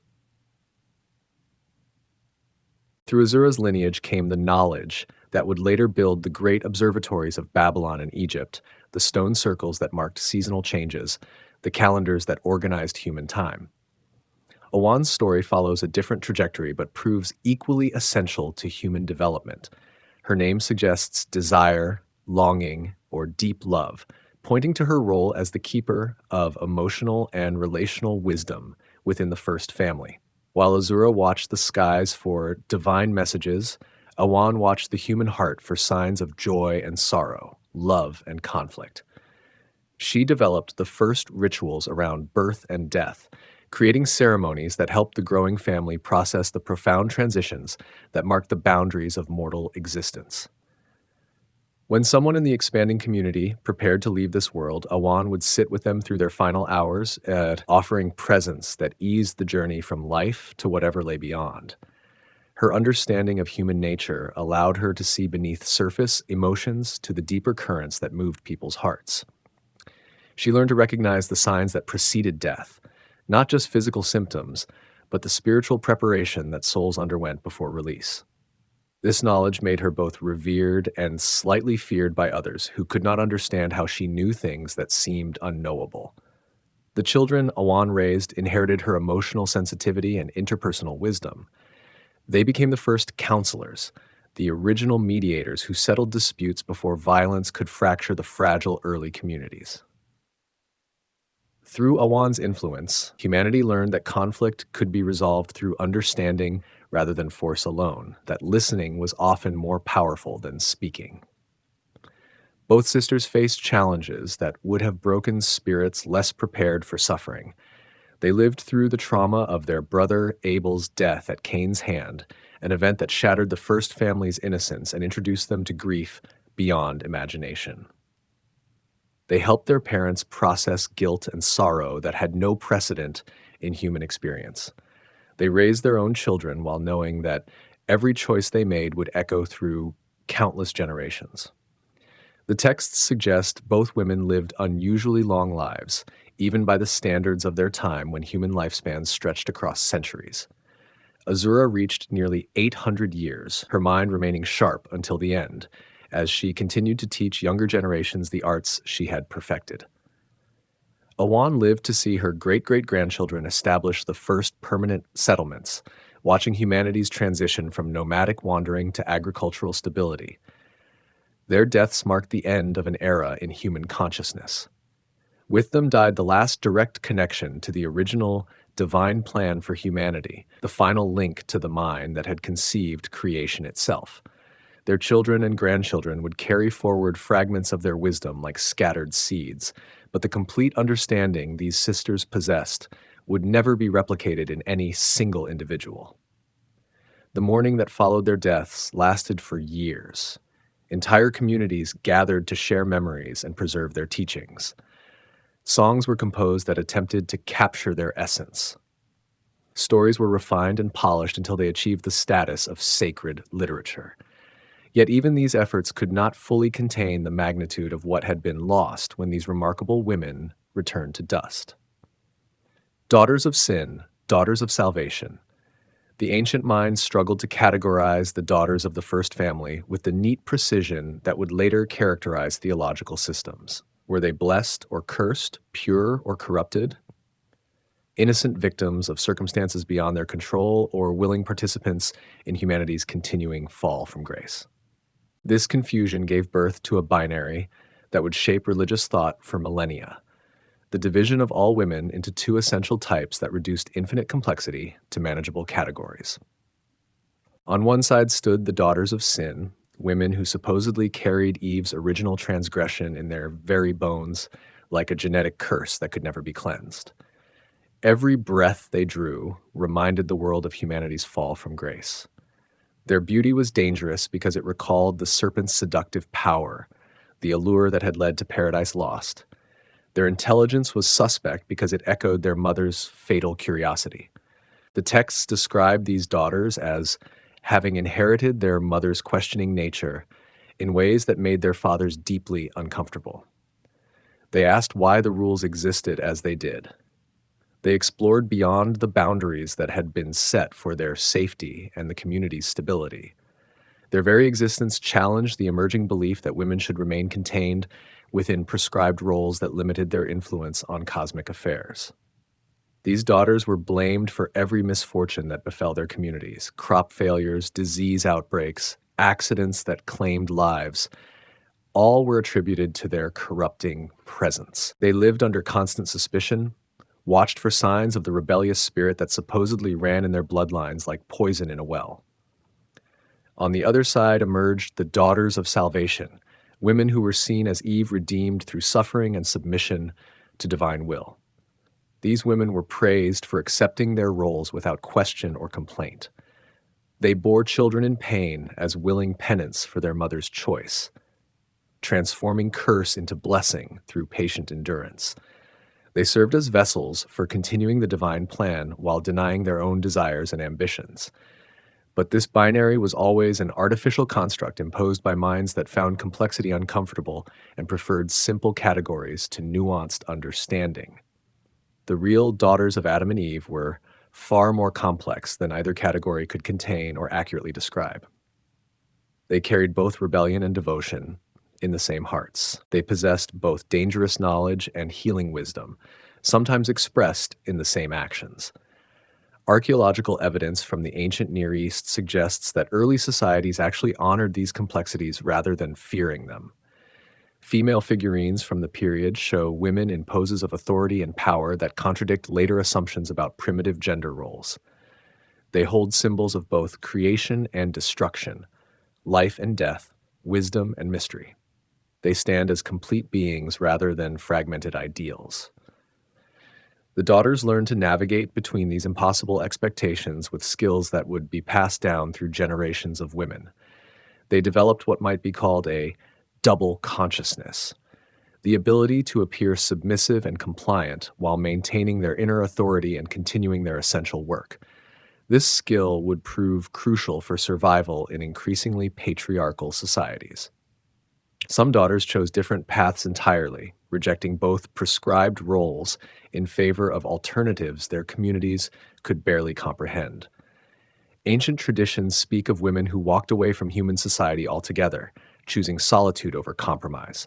Through Azura's lineage came the knowledge that would later build the great observatories of Babylon and Egypt, the stone circles that marked seasonal changes, the calendars that organized human time. Awan's story follows a different trajectory but proves equally essential to human development. Her name suggests desire, longing, or deep love, pointing to her role as the keeper of emotional and relational wisdom within the first family. While Azura watched the skies for divine messages, Awan watched the human heart for signs of joy and sorrow, love and conflict. She developed the first rituals around birth and death, creating ceremonies that helped the growing family process the profound transitions that marked the boundaries of mortal existence. When someone in the expanding community prepared to leave this world, Awan would sit with them through their final hours, offering presents that eased the journey from life to whatever lay beyond. Her understanding of human nature allowed her to see beneath surface emotions to the deeper currents that moved people's hearts. She learned to recognize the signs that preceded death, not just physical symptoms, but the spiritual preparation that souls underwent before release. This knowledge made her both revered and slightly feared by others who could not understand how she knew things that seemed unknowable. The children Awan raised inherited her emotional sensitivity and interpersonal wisdom. They became the first counselors, the original mediators who settled disputes before violence could fracture the fragile early communities. Through Awan's influence, humanity learned that conflict could be resolved through understanding rather than force alone, that listening was often more powerful than speaking. Both sisters faced challenges that would have broken spirits less prepared for suffering. They lived through the trauma of their brother Abel's death at Cain's hand, an event that shattered the first family's innocence and introduced them to grief beyond imagination. They helped their parents process guilt and sorrow that had no precedent in human experience. They raised their own children while knowing that every choice they made would echo through countless generations. The texts suggest both women lived unusually long lives, even by the standards of their time when human lifespans stretched across centuries. Azura reached nearly 800 years, her mind remaining sharp until the end, as she continued to teach younger generations the arts she had perfected. Awan lived to see her great-great-grandchildren establish the first permanent settlements, watching humanity's transition from nomadic wandering to agricultural stability. Their deaths marked the end of an era in human consciousness. With them died the last direct connection to the original divine plan for humanity, the final link to the mind that had conceived creation itself. Their children and grandchildren would carry forward fragments of their wisdom like scattered seeds, but the complete understanding these sisters possessed would never be replicated in any single individual. The mourning that followed their deaths lasted for years. Entire communities gathered to share memories and preserve their teachings. Songs were composed that attempted to capture their essence. Stories were refined and polished until they achieved the status of sacred literature. Yet even these efforts could not fully contain the magnitude of what had been lost when these remarkable women returned to dust. Daughters of sin, daughters of salvation. The ancient minds struggled to categorize the daughters of the first family with the neat precision that would later characterize theological systems. Were they blessed or cursed, pure or corrupted? Innocent victims of circumstances beyond their control, or willing participants in humanity's continuing fall from grace? This confusion gave birth to a binary that would shape religious thought for millennia: the division of all women into two essential types that reduced infinite complexity to manageable categories. On one side stood the daughters of sin, women who supposedly carried Eve's original transgression in their very bones, like a genetic curse that could never be cleansed. Every breath they drew reminded the world of humanity's fall from grace. Their beauty was dangerous because it recalled the serpent's seductive power, the allure that had led to Paradise Lost. Their intelligence was suspect because it echoed their mother's fatal curiosity. The texts describe these daughters as having inherited their mother's questioning nature in ways that made their fathers deeply uncomfortable. They asked why the rules existed as they did. They explored beyond the boundaries that had been set for their safety and the community's stability. Their very existence challenged the emerging belief that women should remain contained within prescribed roles that limited their influence on cosmic affairs. These daughters were blamed for every misfortune that befell their communities: crop failures, disease outbreaks, accidents that claimed lives. All were attributed to their corrupting presence. They lived under constant suspicion, watched for signs of the rebellious spirit that supposedly ran in their bloodlines like poison in a well. On the other side emerged the daughters of salvation, women who were seen as Eve redeemed through suffering and submission to divine will. These women were praised for accepting their roles without question or complaint. They bore children in pain as willing penance for their mother's choice, transforming curse into blessing through patient endurance. They served as vessels for continuing the divine plan while denying their own desires and ambitions. But this binary was always an artificial construct imposed by minds that found complexity uncomfortable and preferred simple categories to nuanced understanding. The real daughters of Adam and Eve were far more complex than either category could contain or accurately describe. They carried both rebellion and devotion in the same hearts. They possessed both dangerous knowledge and healing wisdom, sometimes expressed in the same actions. Archaeological evidence from the ancient Near East suggests that early societies actually honored these complexities rather than fearing them. Female figurines from the period show women in poses of authority and power that contradict later assumptions about primitive gender roles. They hold symbols of both creation and destruction, life and death, wisdom and mystery. They stand as complete beings rather than fragmented ideals. The daughters learned to navigate between these impossible expectations with skills that would be passed down through generations of women. They developed what might be called a double consciousness, the ability to appear submissive and compliant while maintaining their inner authority and continuing their essential work. This skill would prove crucial for survival in increasingly patriarchal societies. Some daughters chose different paths entirely, rejecting both prescribed roles in favor of alternatives their communities could barely comprehend. Ancient traditions speak of women who walked away from human society altogether, choosing solitude over compromise.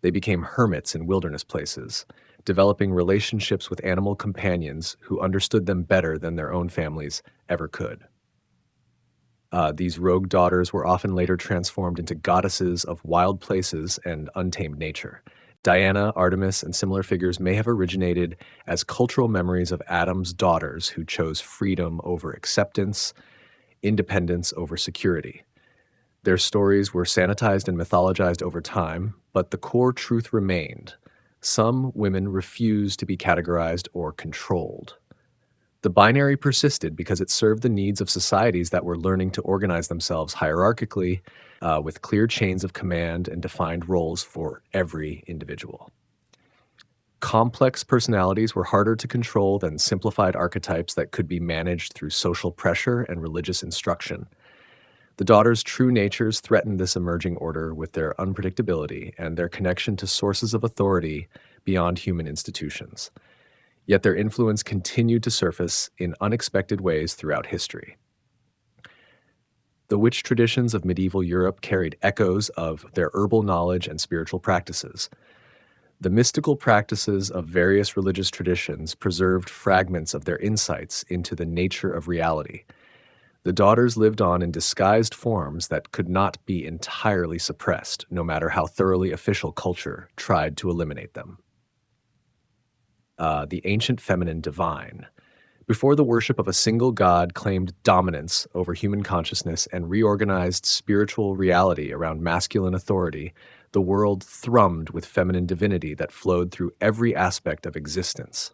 They became hermits in wilderness places, developing relationships with animal companions who understood them better than their own families ever could. These rogue daughters were often later transformed into goddesses of wild places and untamed nature. Diana, Artemis, and similar figures may have originated as cultural memories of Adam's daughters who chose freedom over acceptance, independence over security. Their stories were sanitized and mythologized over time, but the core truth remained. Some women refused to be categorized or controlled. The binary persisted because it served the needs of societies that were learning to organize themselves hierarchically, with clear chains of command and defined roles for every individual. Complex personalities were harder to control than simplified archetypes that could be managed through social pressure and religious instruction. The daughters' true natures threatened this emerging order with their unpredictability and their connection to sources of authority beyond human institutions. Yet their influence continued to surface in unexpected ways throughout history. The witch traditions of medieval Europe carried echoes of their herbal knowledge and spiritual practices. The mystical practices of various religious traditions preserved fragments of their insights into the nature of reality. The daughters lived on in disguised forms that could not be entirely suppressed, no matter how thoroughly official culture tried to eliminate them. The ancient feminine divine. Before the worship of a single god claimed dominance over human consciousness and reorganized spiritual reality around masculine authority, the world thrummed with feminine divinity that flowed through every aspect of existence.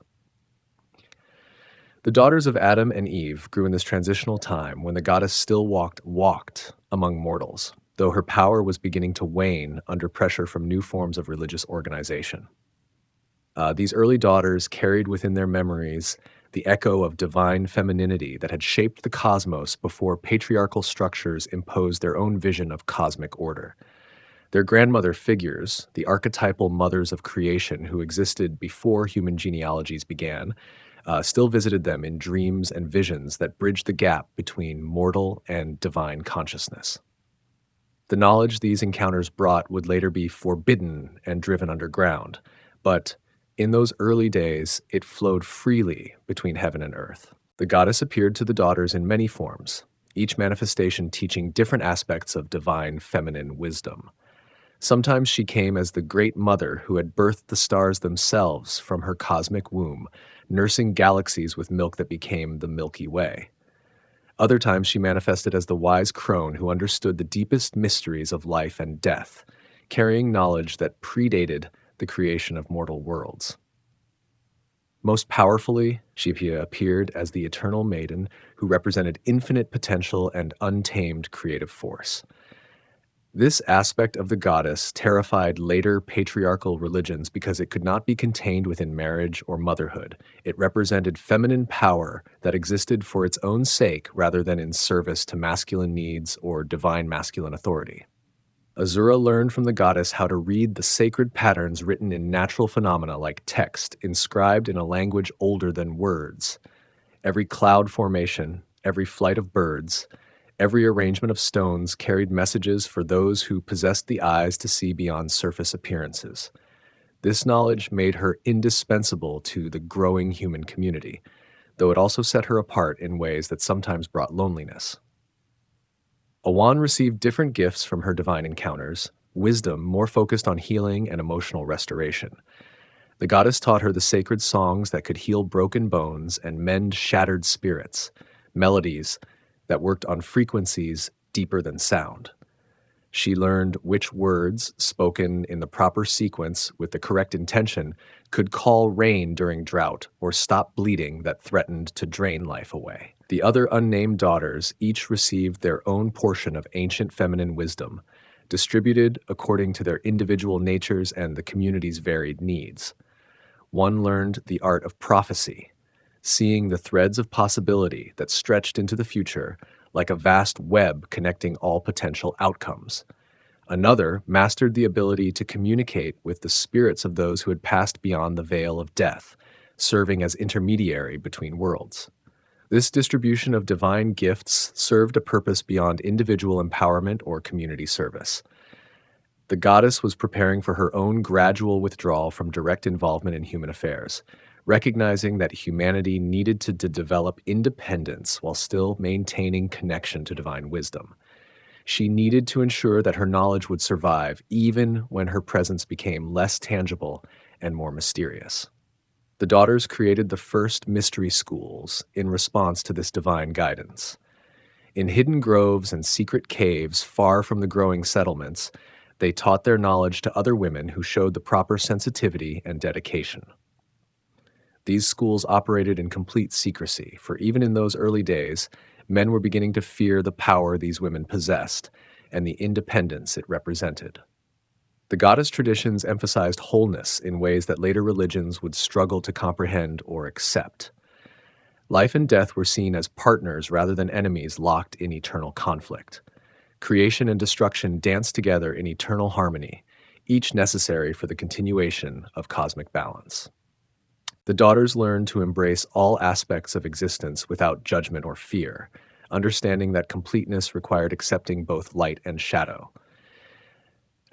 The daughters of Adam and Eve grew in this transitional time when the goddess still walked among mortals, though her power was beginning to wane under pressure from new forms of religious organization. These early daughters carried within their memories the echo of divine femininity that had shaped the cosmos before patriarchal structures imposed their own vision of cosmic order. Their grandmother figures, the archetypal mothers of creation who existed before human genealogies began, still visited them in dreams and visions that bridged the gap between mortal and divine consciousness. The knowledge these encounters brought would later be forbidden and driven underground, but in those early days, it flowed freely between heaven and earth. The goddess appeared to the daughters in many forms, each manifestation teaching different aspects of divine feminine wisdom. Sometimes she came as the great mother who had birthed the stars themselves from her cosmic womb, nursing galaxies with milk that became the Milky Way. Other times she manifested as the wise crone who understood the deepest mysteries of life and death, carrying knowledge that predated the creation of mortal worlds. Most powerfully, she appeared as the eternal maiden who represented infinite potential and untamed creative force. This aspect of the goddess terrified later patriarchal religions because it could not be contained within marriage or motherhood. It represented feminine power that existed for its own sake rather than in service to masculine needs or divine masculine authority. Azura learned from the goddess how to read the sacred patterns written in natural phenomena like text, inscribed in a language older than words. Every cloud formation, every flight of birds, every arrangement of stones carried messages for those who possessed the eyes to see beyond surface appearances. This knowledge made her indispensable to the growing human community, though it also set her apart in ways that sometimes brought loneliness. Awan received different gifts from her divine encounters, wisdom more focused on healing and emotional restoration. The goddess taught her the sacred songs that could heal broken bones and mend shattered spirits, melodies that worked on frequencies deeper than sound. She learned which words, spoken in the proper sequence with the correct intention, could call rain during drought or stop bleeding that threatened to drain life away. The other unnamed daughters each received their own portion of ancient feminine wisdom, distributed according to their individual natures and the community's varied needs. One learned the art of prophecy, seeing the threads of possibility that stretched into the future like a vast web connecting all potential outcomes. Another mastered the ability to communicate with the spirits of those who had passed beyond the veil of death, serving as intermediary between worlds. This distribution of divine gifts served a purpose beyond individual empowerment or community service. The goddess was preparing for her own gradual withdrawal from direct involvement in human affairs, recognizing that humanity needed to develop independence while still maintaining connection to divine wisdom. She needed to ensure that her knowledge would survive even when her presence became less tangible and more mysterious. The daughters created the first mystery schools in response to this divine guidance. In hidden groves and secret caves far from the growing settlements, they taught their knowledge to other women who showed the proper sensitivity and dedication. These schools operated in complete secrecy, for even in those early days, men were beginning to fear the power these women possessed and the independence it represented. The goddess traditions emphasized wholeness in ways that later religions would struggle to comprehend or accept. Life and death were seen as partners rather than enemies locked in eternal conflict. Creation and destruction danced together in eternal harmony, each necessary for the continuation of cosmic balance. The daughters learned to embrace all aspects of existence without judgment or fear, understanding that completeness required accepting both light and shadow.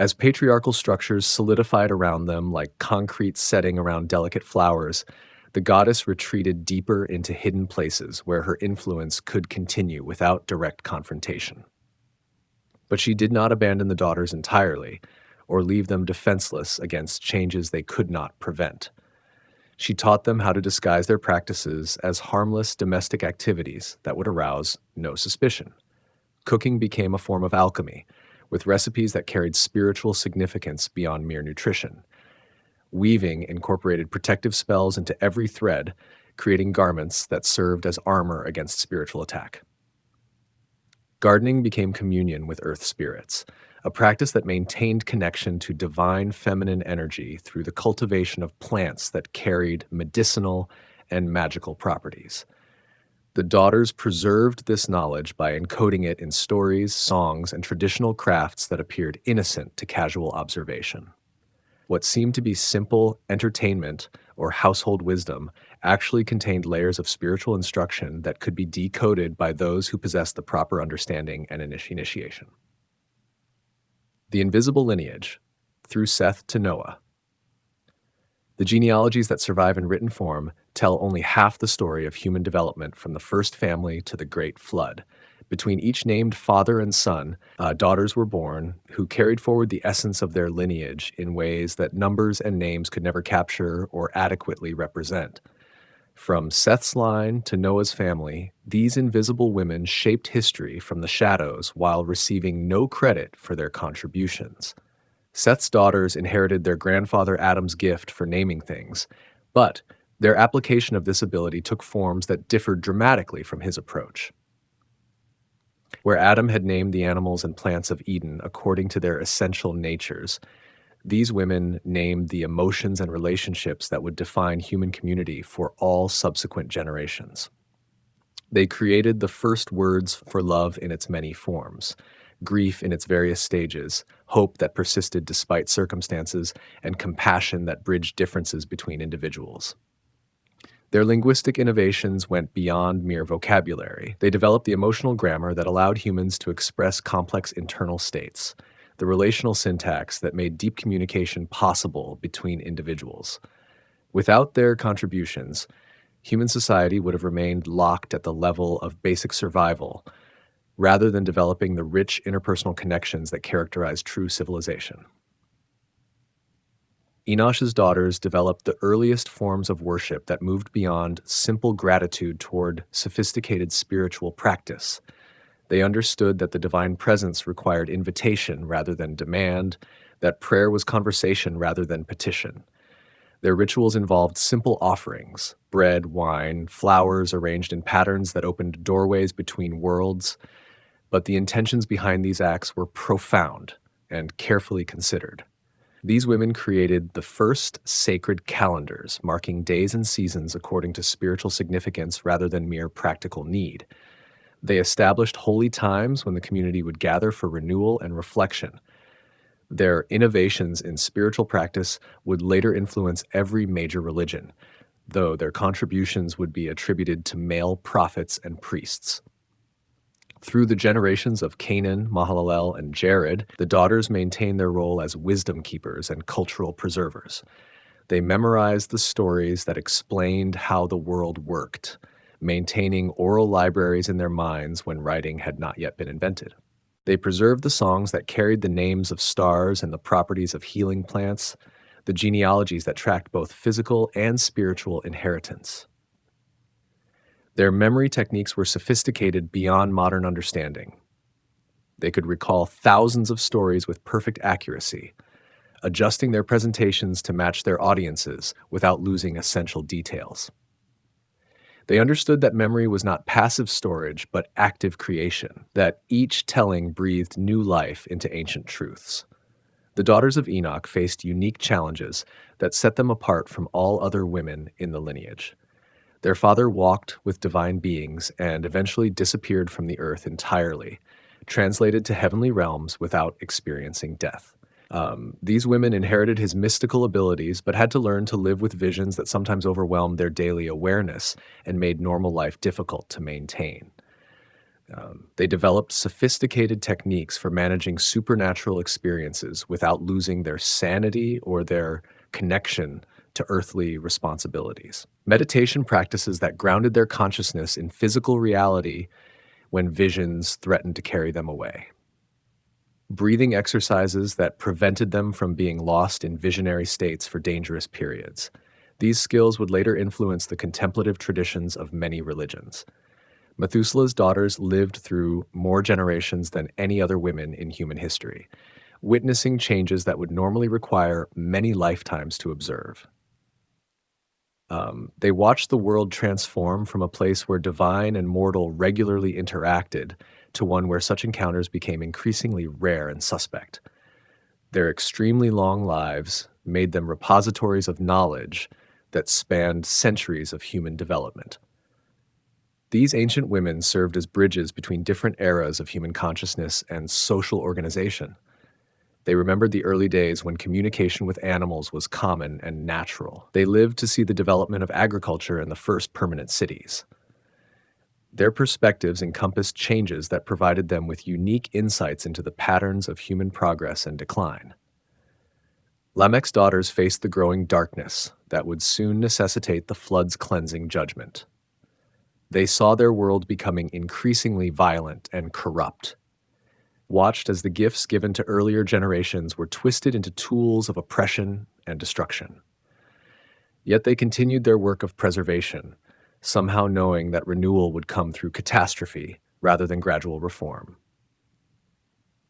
As patriarchal structures solidified around them like concrete setting around delicate flowers, the goddess retreated deeper into hidden places where her influence could continue without direct confrontation. But she did not abandon the daughters entirely, or leave them defenseless against changes they could not prevent. She taught them how to disguise their practices as harmless domestic activities that would arouse no suspicion. Cooking became a form of alchemy, with recipes that carried spiritual significance beyond mere nutrition. Weaving incorporated protective spells into every thread, creating garments that served as armor against spiritual attack. Gardening became communion with earth spirits, a practice that maintained connection to divine feminine energy through the cultivation of plants that carried medicinal and magical properties. The daughters preserved this knowledge by encoding it in stories, songs, and traditional crafts that appeared innocent to casual observation. What seemed to be simple entertainment or household wisdom actually contained layers of spiritual instruction that could be decoded by those who possessed the proper understanding and initiation. The invisible lineage, through Seth to Noah. The genealogies that survive in written form tell only half the story of human development from the first family to the Great Flood. Between each named father and son, daughters were born who carried forward the essence of their lineage in ways that numbers and names could never capture or adequately represent. From Seth's line to Noah's family, these invisible women shaped history from the shadows while receiving no credit for their contributions. Seth's daughters inherited their grandfather Adam's gift for naming things, but their application of this ability took forms that differed dramatically from his approach. Where Adam had named the animals and plants of Eden according to their essential natures, these women named the emotions and relationships that would define human community for all subsequent generations. They created the first words for love in its many forms, grief in its various stages, hope that persisted despite circumstances, and compassion that bridged differences between individuals. Their linguistic innovations went beyond mere vocabulary. They developed the emotional grammar that allowed humans to express complex internal states, the relational syntax that made deep communication possible between individuals. Without their contributions, human society would have remained locked at the level of basic survival, rather than developing the rich interpersonal connections that characterize true civilization. Enosh's daughters developed the earliest forms of worship that moved beyond simple gratitude toward sophisticated spiritual practice. They understood that the divine presence required invitation rather than demand, that prayer was conversation rather than petition. Their rituals involved simple offerings, bread, wine, flowers arranged in patterns that opened doorways between worlds, but the intentions behind these acts were profound and carefully considered. These women created the first sacred calendars, marking days and seasons according to spiritual significance rather than mere practical need. They established holy times when the community would gather for renewal and reflection. Their innovations in spiritual practice would later influence every major religion, though their contributions would be attributed to male prophets and priests. Through the generations of Canaan, Mahalalel, and Jared, the daughters maintained their role as wisdom keepers and cultural preservers. They memorized the stories that explained how the world worked, maintaining oral libraries in their minds when writing had not yet been invented. They preserved the songs that carried the names of stars and the properties of healing plants, the genealogies that tracked both physical and spiritual inheritance. Their memory techniques were sophisticated beyond modern understanding. They could recall thousands of stories with perfect accuracy, adjusting their presentations to match their audiences without losing essential details. They understood that memory was not passive storage, but active creation, that each telling breathed new life into ancient truths. The daughters of Enoch faced unique challenges that set them apart from all other women in the lineage. Their father walked with divine beings and eventually disappeared from the earth entirely, translated to heavenly realms without experiencing death. These women inherited his mystical abilities, but had to learn to live with visions that sometimes overwhelmed their daily awareness and made normal life difficult to maintain. They developed sophisticated techniques for managing supernatural experiences without losing their sanity or their connection to earthly responsibilities. Meditation practices that grounded their consciousness in physical reality when visions threatened to carry them away. Breathing exercises that prevented them from being lost in visionary states for dangerous periods. These skills would later influence the contemplative traditions of many religions. Methuselah's daughters lived through more generations than any other women in human history, witnessing changes that would normally require many lifetimes to observe. They watched the world transform from a place where divine and mortal regularly interacted to one where such encounters became increasingly rare and suspect. Their extremely long lives made them repositories of knowledge that spanned centuries of human development. These ancient women served as bridges between different eras of human consciousness and social organization. They remembered the early days when communication with animals was common and natural. They lived to see the development of agriculture and the first permanent cities. Their perspectives encompassed changes that provided them with unique insights into the patterns of human progress and decline. Lamech's daughters faced the growing darkness that would soon necessitate the flood's cleansing judgment. They saw their world becoming increasingly violent and corrupt, watched as the gifts given to earlier generations were twisted into tools of oppression and destruction. Yet they continued their work of preservation, somehow knowing that renewal would come through catastrophe rather than gradual reform.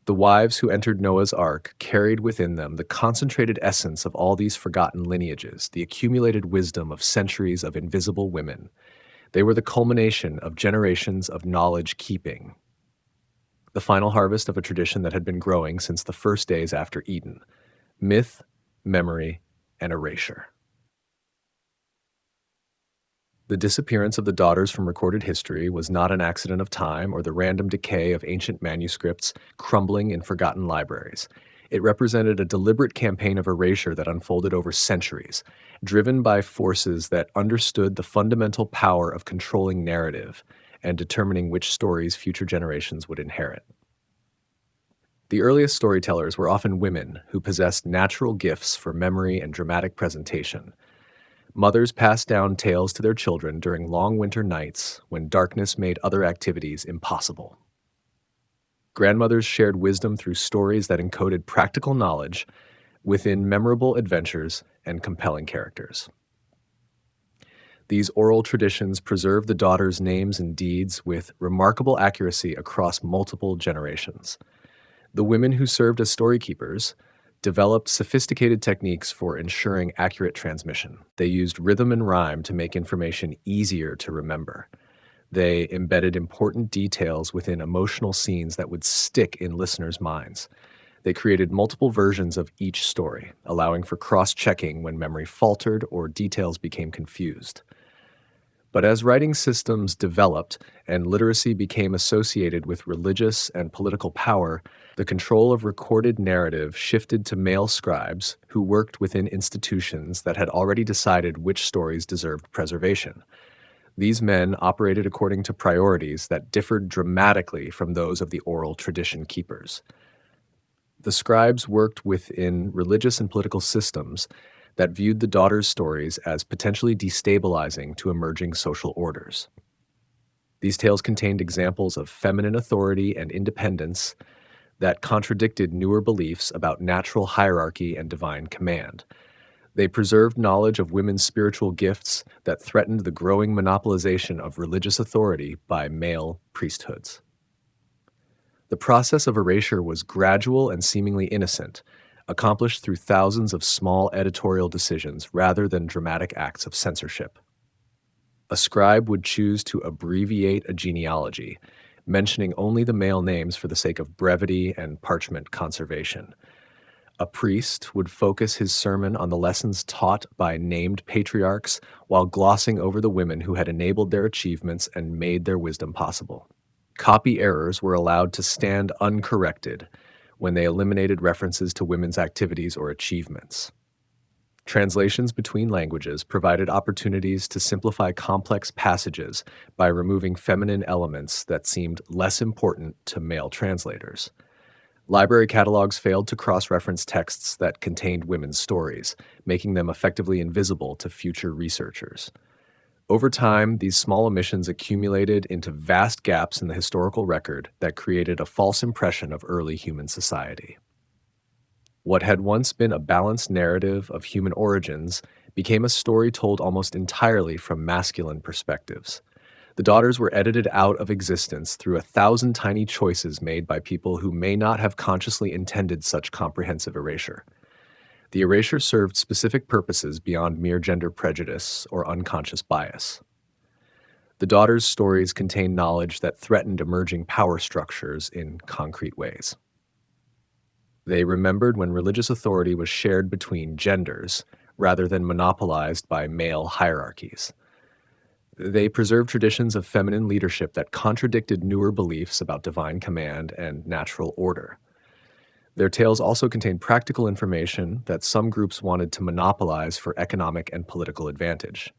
The wives who entered Noah's ark carried within them the concentrated essence of all these forgotten lineages, the accumulated wisdom of centuries of invisible women. They were the culmination of generations of knowledge keeping, the final harvest of a tradition that had been growing since the first days after Eden: myth, memory, and erasure. The disappearance of the daughters from recorded history was not an accident of time or the random decay of ancient manuscripts crumbling in forgotten libraries. It represented a deliberate campaign of erasure that unfolded over centuries, driven by forces that understood the fundamental power of controlling narrative and determining which stories future generations would inherit. The earliest storytellers were often women who possessed natural gifts for memory and dramatic presentation. Mothers passed down tales to their children during long winter nights when darkness made other activities impossible. Grandmothers shared wisdom through stories that encoded practical knowledge within memorable adventures and compelling characters. These oral traditions preserved the daughters' names and deeds with remarkable accuracy across multiple generations. The women who served as story keepers developed sophisticated techniques for ensuring accurate transmission. They used rhythm and rhyme to make information easier to remember. They embedded important details within emotional scenes that would stick in listeners' minds. They created multiple versions of each story, allowing for cross-checking when memory faltered or details became confused. But as writing systems developed and literacy became associated with religious and political power, the control of recorded narrative shifted to male scribes who worked within institutions that had already decided which stories deserved preservation. These men operated according to priorities that differed dramatically from those of the oral tradition keepers. The scribes worked within religious and political systems that viewed the daughters' stories as potentially destabilizing to emerging social orders. These tales contained examples of feminine authority and independence that contradicted newer beliefs about natural hierarchy and divine command. They preserved knowledge of women's spiritual gifts that threatened the growing monopolization of religious authority by male priesthoods. The process of erasure was gradual and seemingly innocent, accomplished through thousands of small editorial decisions rather than dramatic acts of censorship. A scribe would choose to abbreviate a genealogy, mentioning only the male names for the sake of brevity and parchment conservation. A priest would focus his sermon on the lessons taught by named patriarchs while glossing over the women who had enabled their achievements and made their wisdom possible. Copy errors were allowed to stand uncorrected when they eliminated references to women's activities or achievements. Translations between languages provided opportunities to simplify complex passages by removing feminine elements that seemed less important to male translators. Library catalogs failed to cross-reference texts that contained women's stories, making them effectively invisible to future researchers. Over time, these small omissions accumulated into vast gaps in the historical record that created a false impression of early human society. What had once been a balanced narrative of human origins became a story told almost entirely from masculine perspectives. The daughters were edited out of existence through 1,000 tiny choices made by people who may not have consciously intended such comprehensive erasure. The erasure served specific purposes beyond mere gender prejudice or unconscious bias. The daughters' stories contain knowledge that threatened emerging power structures in concrete ways. They remembered when religious authority was shared between genders rather than monopolized by male hierarchies. They preserved traditions of feminine leadership that contradicted newer beliefs about divine command and natural order. Their tales also contained practical information that some groups wanted to monopolize for economic and political advantage.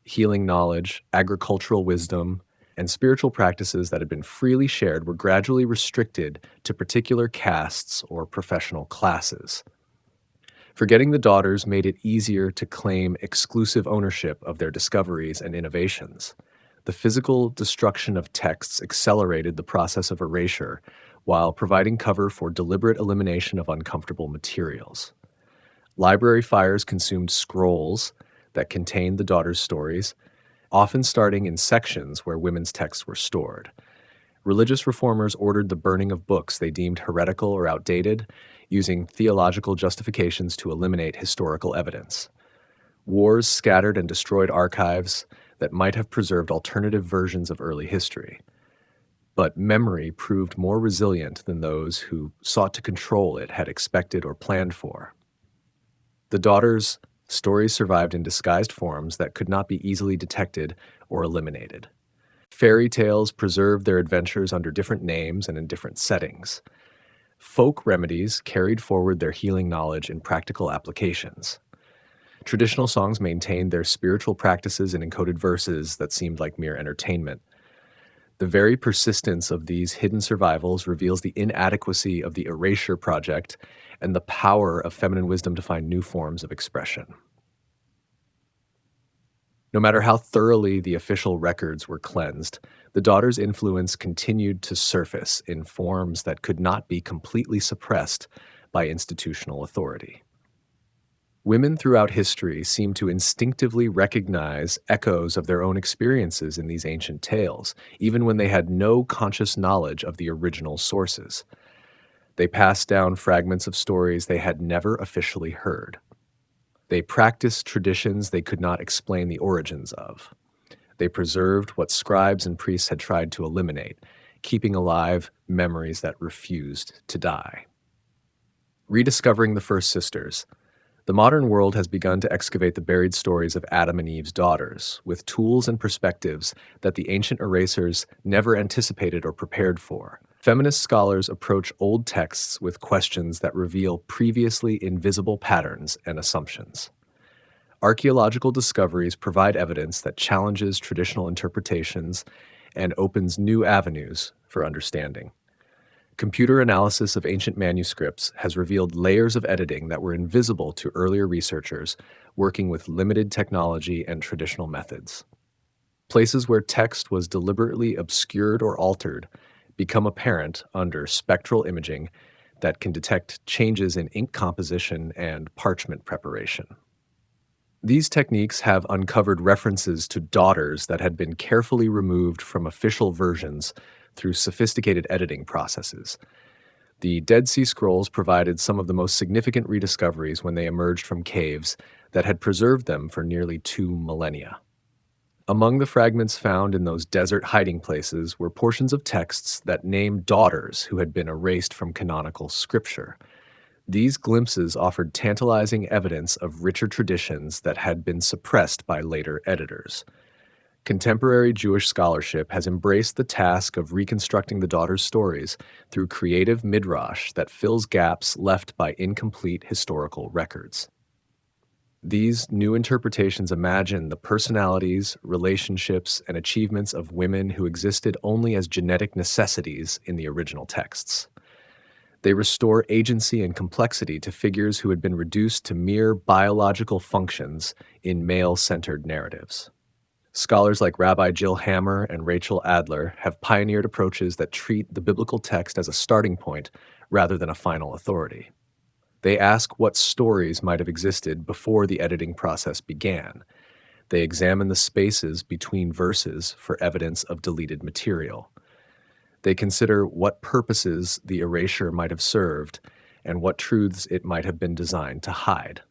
Healing knowledge, agricultural wisdom, and spiritual practices that had been freely shared were gradually restricted to particular castes or professional classes. Forgetting the daughters made it easier to claim exclusive ownership of their discoveries and innovations. The physical destruction of texts accelerated the process of erasure while providing cover for deliberate elimination of uncomfortable materials. Library fires consumed scrolls that contained the daughters' stories, often starting in sections where women's texts were stored. Religious reformers ordered the burning of books they deemed heretical or outdated, using theological justifications to eliminate historical evidence. Wars scattered and destroyed archives that might have preserved alternative versions of early history. But memory proved more resilient than those who sought to control it had expected or planned for. The daughters' stories survived in disguised forms that could not be easily detected or eliminated. Fairy tales preserved their adventures under different names and in different settings. Folk remedies carried forward their healing knowledge in practical applications. Traditional songs maintained their spiritual practices in encoded verses that seemed like mere entertainment. The very persistence of these hidden survivals reveals the inadequacy of the erasure project and the power of feminine wisdom to find new forms of expression. No matter how thoroughly the official records were cleansed, the daughters' influence continued to surface in forms that could not be completely suppressed by institutional authority. Women throughout history seem to instinctively recognize echoes of their own experiences in these ancient tales, even when they had no conscious knowledge of the original sources. They passed down fragments of stories they had never officially heard. They practiced traditions they could not explain the origins of. They preserved what scribes and priests had tried to eliminate, keeping alive memories that refused to die. Rediscovering the first sisters. The modern world has begun to excavate the buried stories of Adam and Eve's daughters, with tools and perspectives that the ancient erasers never anticipated or prepared for. Feminist scholars approach old texts with questions that reveal previously invisible patterns and assumptions. Archaeological discoveries provide evidence that challenges traditional interpretations and opens new avenues for understanding. Computer analysis of ancient manuscripts has revealed layers of editing that were invisible to earlier researchers working with limited technology and traditional methods. Places where text was deliberately obscured or altered become apparent under spectral imaging that can detect changes in ink composition and parchment preparation. These techniques have uncovered references to daughters that had been carefully removed from official versions through sophisticated editing processes. The Dead Sea Scrolls provided some of the most significant rediscoveries when they emerged from caves that had preserved them for nearly 2 millennia. Among the fragments found in those desert hiding places were portions of texts that named daughters who had been erased from canonical scripture. These glimpses offered tantalizing evidence of richer traditions that had been suppressed by later editors. Contemporary Jewish scholarship has embraced the task of reconstructing the daughters' stories through creative midrash that fills gaps left by incomplete historical records. These new interpretations imagine the personalities, relationships, and achievements of women who existed only as genetic necessities in the original texts. They restore agency and complexity to figures who had been reduced to mere biological functions in male-centered narratives. Scholars like Rabbi Jill Hammer and Rachel Adler have pioneered approaches that treat the biblical text as a starting point rather than a final authority. They ask what stories might have existed before the editing process began. They examine the spaces between verses for evidence of deleted material. They consider what purposes the erasure might have served and what truths it might have been designed to hide.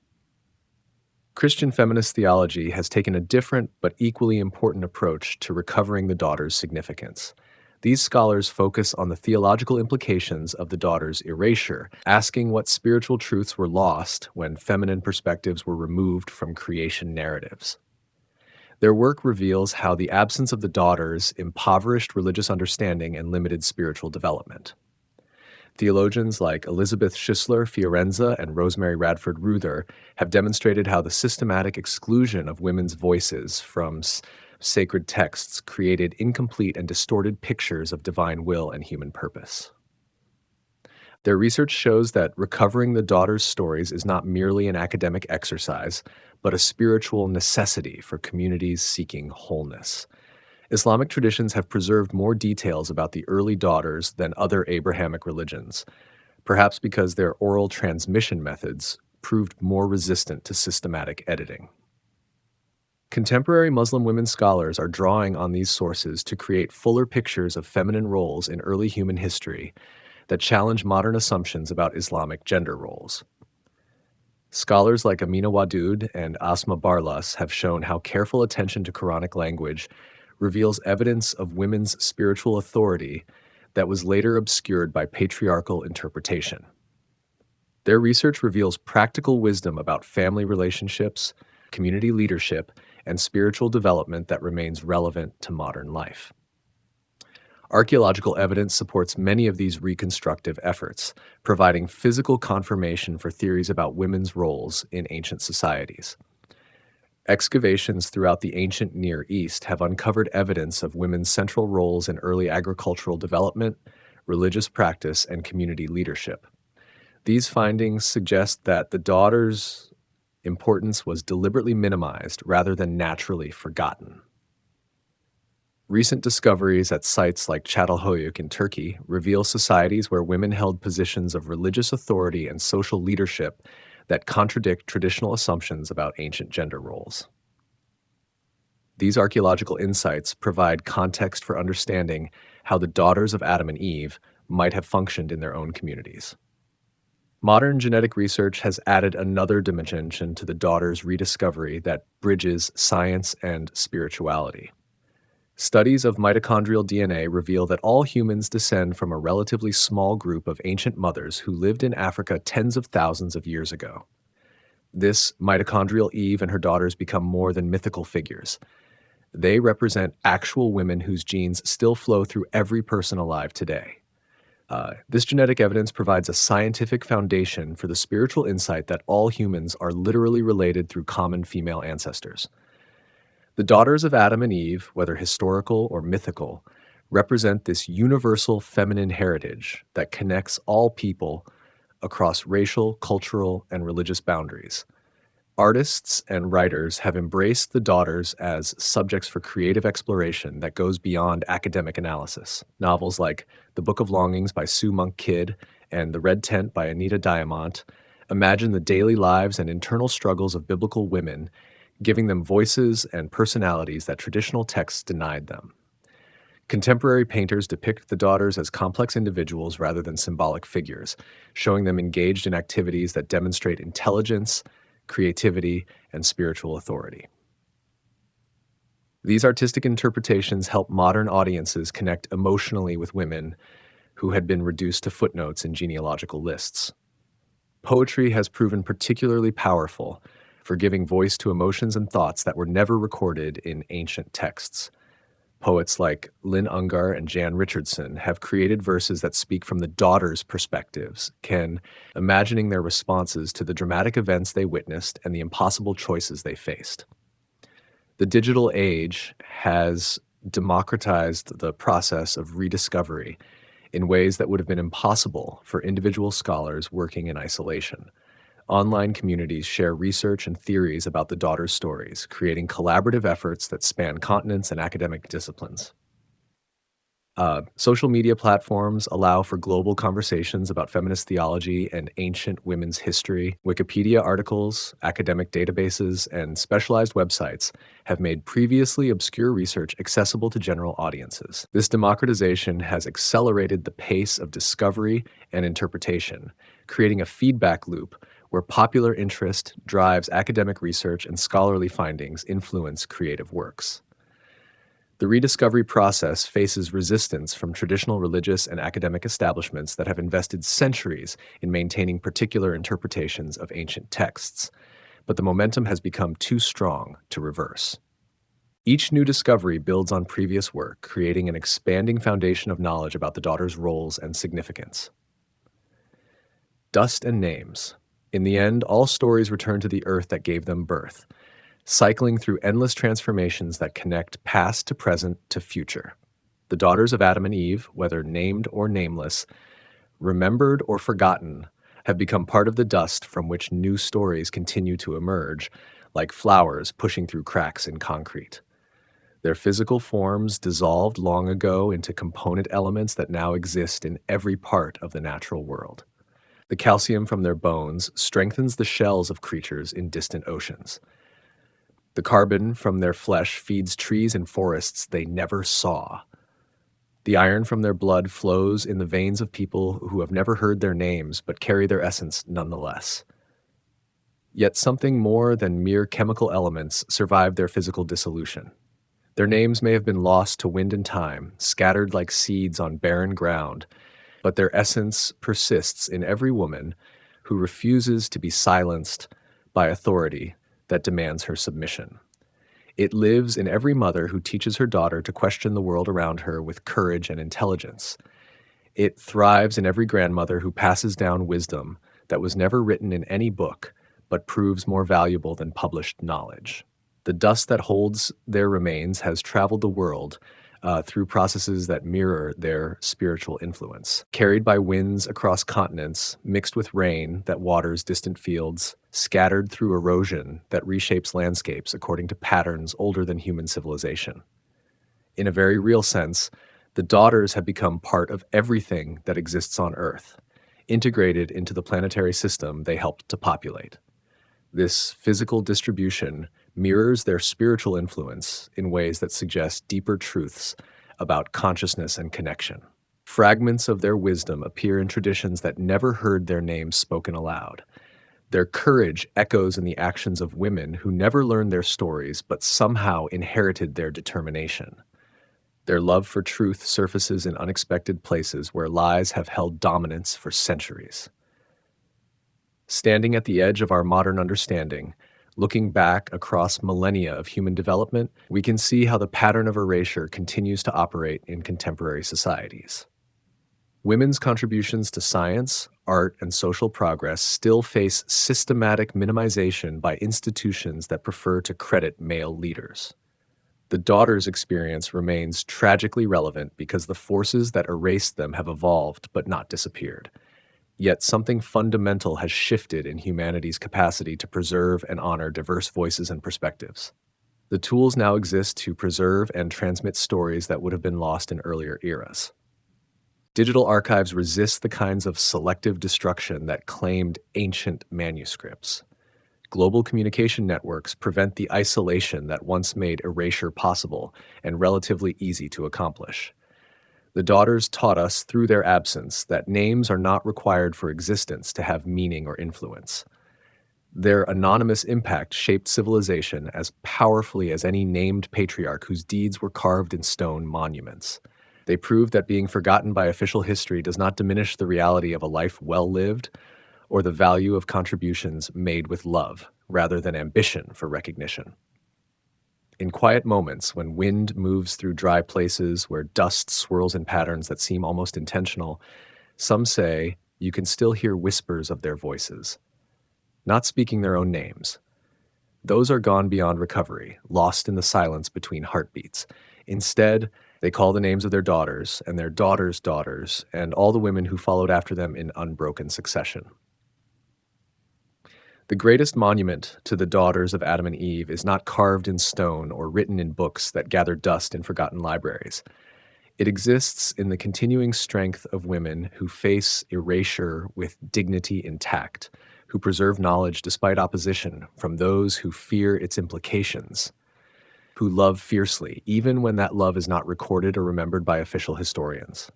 Christian feminist theology has taken a different but equally important approach to recovering the daughter's significance. These scholars focus on the theological implications of the daughter's erasure, asking what spiritual truths were lost when feminine perspectives were removed from creation narratives. Their work reveals how the absence of the daughters impoverished religious understanding and limited spiritual development. Theologians like Elizabeth Schisler Fiorenza and Rosemary Radford Ruther have demonstrated how the systematic exclusion of women's voices from sacred texts created incomplete and distorted pictures of divine will and human purpose. Their research shows that recovering the daughters' stories is not merely an academic exercise, but a spiritual necessity for communities seeking wholeness. Islamic traditions have preserved more details about the early daughters than other Abrahamic religions, perhaps because their oral transmission methods proved more resistant to systematic editing. Contemporary Muslim women scholars are drawing on these sources to create fuller pictures of feminine roles in early human history that challenge modern assumptions about Islamic gender roles. Scholars like Amina Wadud and Asma Barlas have shown how careful attention to Quranic language reveals evidence of women's spiritual authority that was later obscured by patriarchal interpretation. Their research reveals practical wisdom about family relationships, community leadership, and spiritual development that remains relevant to modern life. Archaeological evidence supports many of these reconstructive efforts, providing physical confirmation for theories about women's roles in ancient societies. Excavations throughout the ancient Near East have uncovered evidence of women's central roles in early agricultural development, religious practice, and community leadership. These findings suggest that the daughter's importance was deliberately minimized rather than naturally forgotten. Recent discoveries at sites like Çatalhöyük in Turkey reveal societies where women held positions of religious authority and social leadership that contradict traditional assumptions about ancient gender roles. These archaeological insights provide context for understanding how the daughters of Adam and Eve might have functioned in their own communities. Modern genetic research has added another dimension to the daughter's rediscovery that bridges science and spirituality. Studies of mitochondrial DNA reveal that all humans descend from a relatively small group of ancient mothers who lived in Africa tens of thousands of years ago. This mitochondrial Eve and her daughters become more than mythical figures. They represent actual women whose genes still flow through every person alive today. This genetic evidence provides a scientific foundation for the spiritual insight that all humans are literally related through common female ancestors. The daughters of Adam and Eve, whether historical or mythical, represent this universal feminine heritage that connects all people across racial, cultural, and religious boundaries. Artists and writers have embraced the daughters as subjects for creative exploration that goes beyond academic analysis. Novels like The Book of Longings by Sue Monk Kidd and The Red Tent by Anita Diamant imagine the daily lives and internal struggles of biblical women, giving them voices and personalities that traditional texts denied them. Contemporary painters depict the daughters as complex individuals rather than symbolic figures, showing them engaged in activities that demonstrate intelligence, creativity, and spiritual authority. These artistic interpretations help modern audiences connect emotionally with women who had been reduced to footnotes in genealogical lists. Poetry has proven particularly powerful for giving voice to emotions and thoughts that were never recorded in ancient texts. Poets like Lynn Ungar and Jan Richardson have created verses that speak from the daughters' perspectives, imagining their responses to the dramatic events they witnessed and the impossible choices they faced. The digital age has democratized the process of rediscovery in ways that would have been impossible for individual scholars working in isolation. Online communities share research and theories about the daughters' stories, creating collaborative efforts that span continents and academic disciplines. Social media platforms allow for global conversations about feminist theology and ancient women's history. Wikipedia articles, academic databases, and specialized websites have made previously obscure research accessible to general audiences. This democratization has accelerated the pace of discovery and interpretation, creating a feedback loop where popular interest drives academic research and scholarly findings influence creative works. The rediscovery process faces resistance from traditional religious and academic establishments that have invested centuries in maintaining particular interpretations of ancient texts, but the momentum has become too strong to reverse. Each new discovery builds on previous work, creating an expanding foundation of knowledge about the daughter's roles and significance. Dust and names. In the end, all stories return to the earth that gave them birth, cycling through endless transformations that connect past to present to future. The daughters of Adam and Eve, whether named or nameless, remembered or forgotten, have become part of the dust from which new stories continue to emerge, like flowers pushing through cracks in concrete. Their physical forms dissolved long ago into component elements that now exist in every part of the natural world. The calcium from their bones strengthens the shells of creatures in distant oceans. The carbon from their flesh feeds trees and forests they never saw. The iron from their blood flows in the veins of people who have never heard their names but carry their essence nonetheless. Yet something more than mere chemical elements survived their physical dissolution. Their names may have been lost to wind and time, scattered like seeds on barren ground, but their essence persists in every woman who refuses to be silenced by authority that demands her submission. It lives in every mother who teaches her daughter to question the world around her with courage and intelligence. It thrives in every grandmother who passes down wisdom that was never written in any book, but proves more valuable than published knowledge. The dust that holds their remains has traveled the world through processes that mirror their spiritual influence. Carried by winds across continents, mixed with rain that waters distant fields, scattered through erosion that reshapes landscapes according to patterns older than human civilization. In a very real sense, the daughters have become part of everything that exists on Earth, integrated into the planetary system they helped to populate. This physical distribution mirrors their spiritual influence in ways that suggest deeper truths about consciousness and connection. Fragments of their wisdom appear in traditions that never heard their names spoken aloud. Their courage echoes in the actions of women who never learned their stories but somehow inherited their determination. Their love for truth surfaces in unexpected places where lies have held dominance for centuries. Standing at the edge of our modern understanding, looking back across millennia of human development, we can see how the pattern of erasure continues to operate in contemporary societies. Women's contributions to science, art, and social progress still face systematic minimization by institutions that prefer to credit male leaders. The daughters' experience remains tragically relevant because the forces that erased them have evolved but not disappeared. Yet something fundamental has shifted in humanity's capacity to preserve and honor diverse voices and perspectives. The tools now exist to preserve and transmit stories that would have been lost in earlier eras. Digital archives resist the kinds of selective destruction that claimed ancient manuscripts. Global communication networks prevent the isolation that once made erasure possible and relatively easy to accomplish. The daughters taught us through their absence that names are not required for existence to have meaning or influence. Their anonymous impact shaped civilization as powerfully as any named patriarch whose deeds were carved in stone monuments. They proved that being forgotten by official history does not diminish the reality of a life well lived or the value of contributions made with love rather than ambition for recognition. In quiet moments, when wind moves through dry places, where dust swirls in patterns that seem almost intentional, some say you can still hear whispers of their voices, not speaking their own names. Those are gone beyond recovery, lost in the silence between heartbeats. Instead, they call the names of their daughters and their daughters' daughters and all the women who followed after them in unbroken succession. The greatest monument to the daughters of Adam and Eve is not carved in stone or written in books that gather dust in forgotten libraries. It exists in the continuing strength of women who face erasure with dignity intact, who preserve knowledge despite opposition from those who fear its implications, who love fiercely, even when that love is not recorded or remembered by official historians.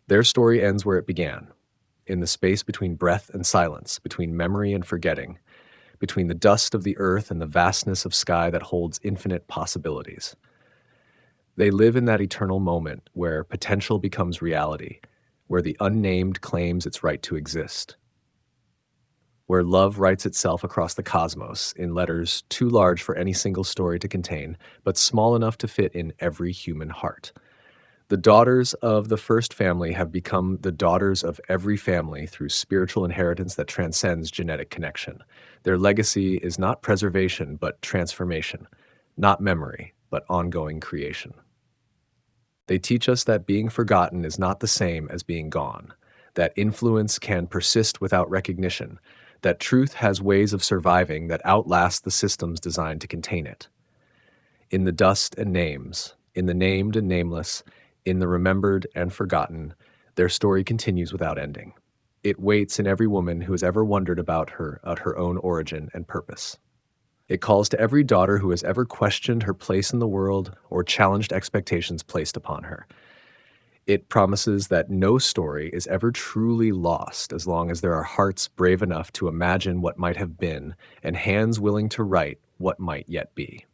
Their story ends where it began, in the space between breath and silence, between memory and forgetting, between the dust of the earth and the vastness of sky that holds infinite possibilities. They live in that eternal moment where potential becomes reality, where the unnamed claims its right to exist, where love writes itself across the cosmos in letters too large for any single story to contain, but small enough to fit in every human heart. The daughters of the first family have become the daughters of every family through spiritual inheritance that transcends genetic connection. Their legacy is not preservation, but transformation, not memory, but ongoing creation. They teach us that being forgotten is not the same as being gone, that influence can persist without recognition, that truth has ways of surviving that outlast the systems designed to contain it. In the dust and names, in the named and nameless, in the remembered and forgotten, their story continues without ending. It waits in every woman who has ever wondered about her own origin and purpose. It calls to every daughter who has ever questioned her place in the world or challenged expectations placed upon her. It promises that no story is ever truly lost as long as there are hearts brave enough to imagine what might have been and hands willing to write what might yet be.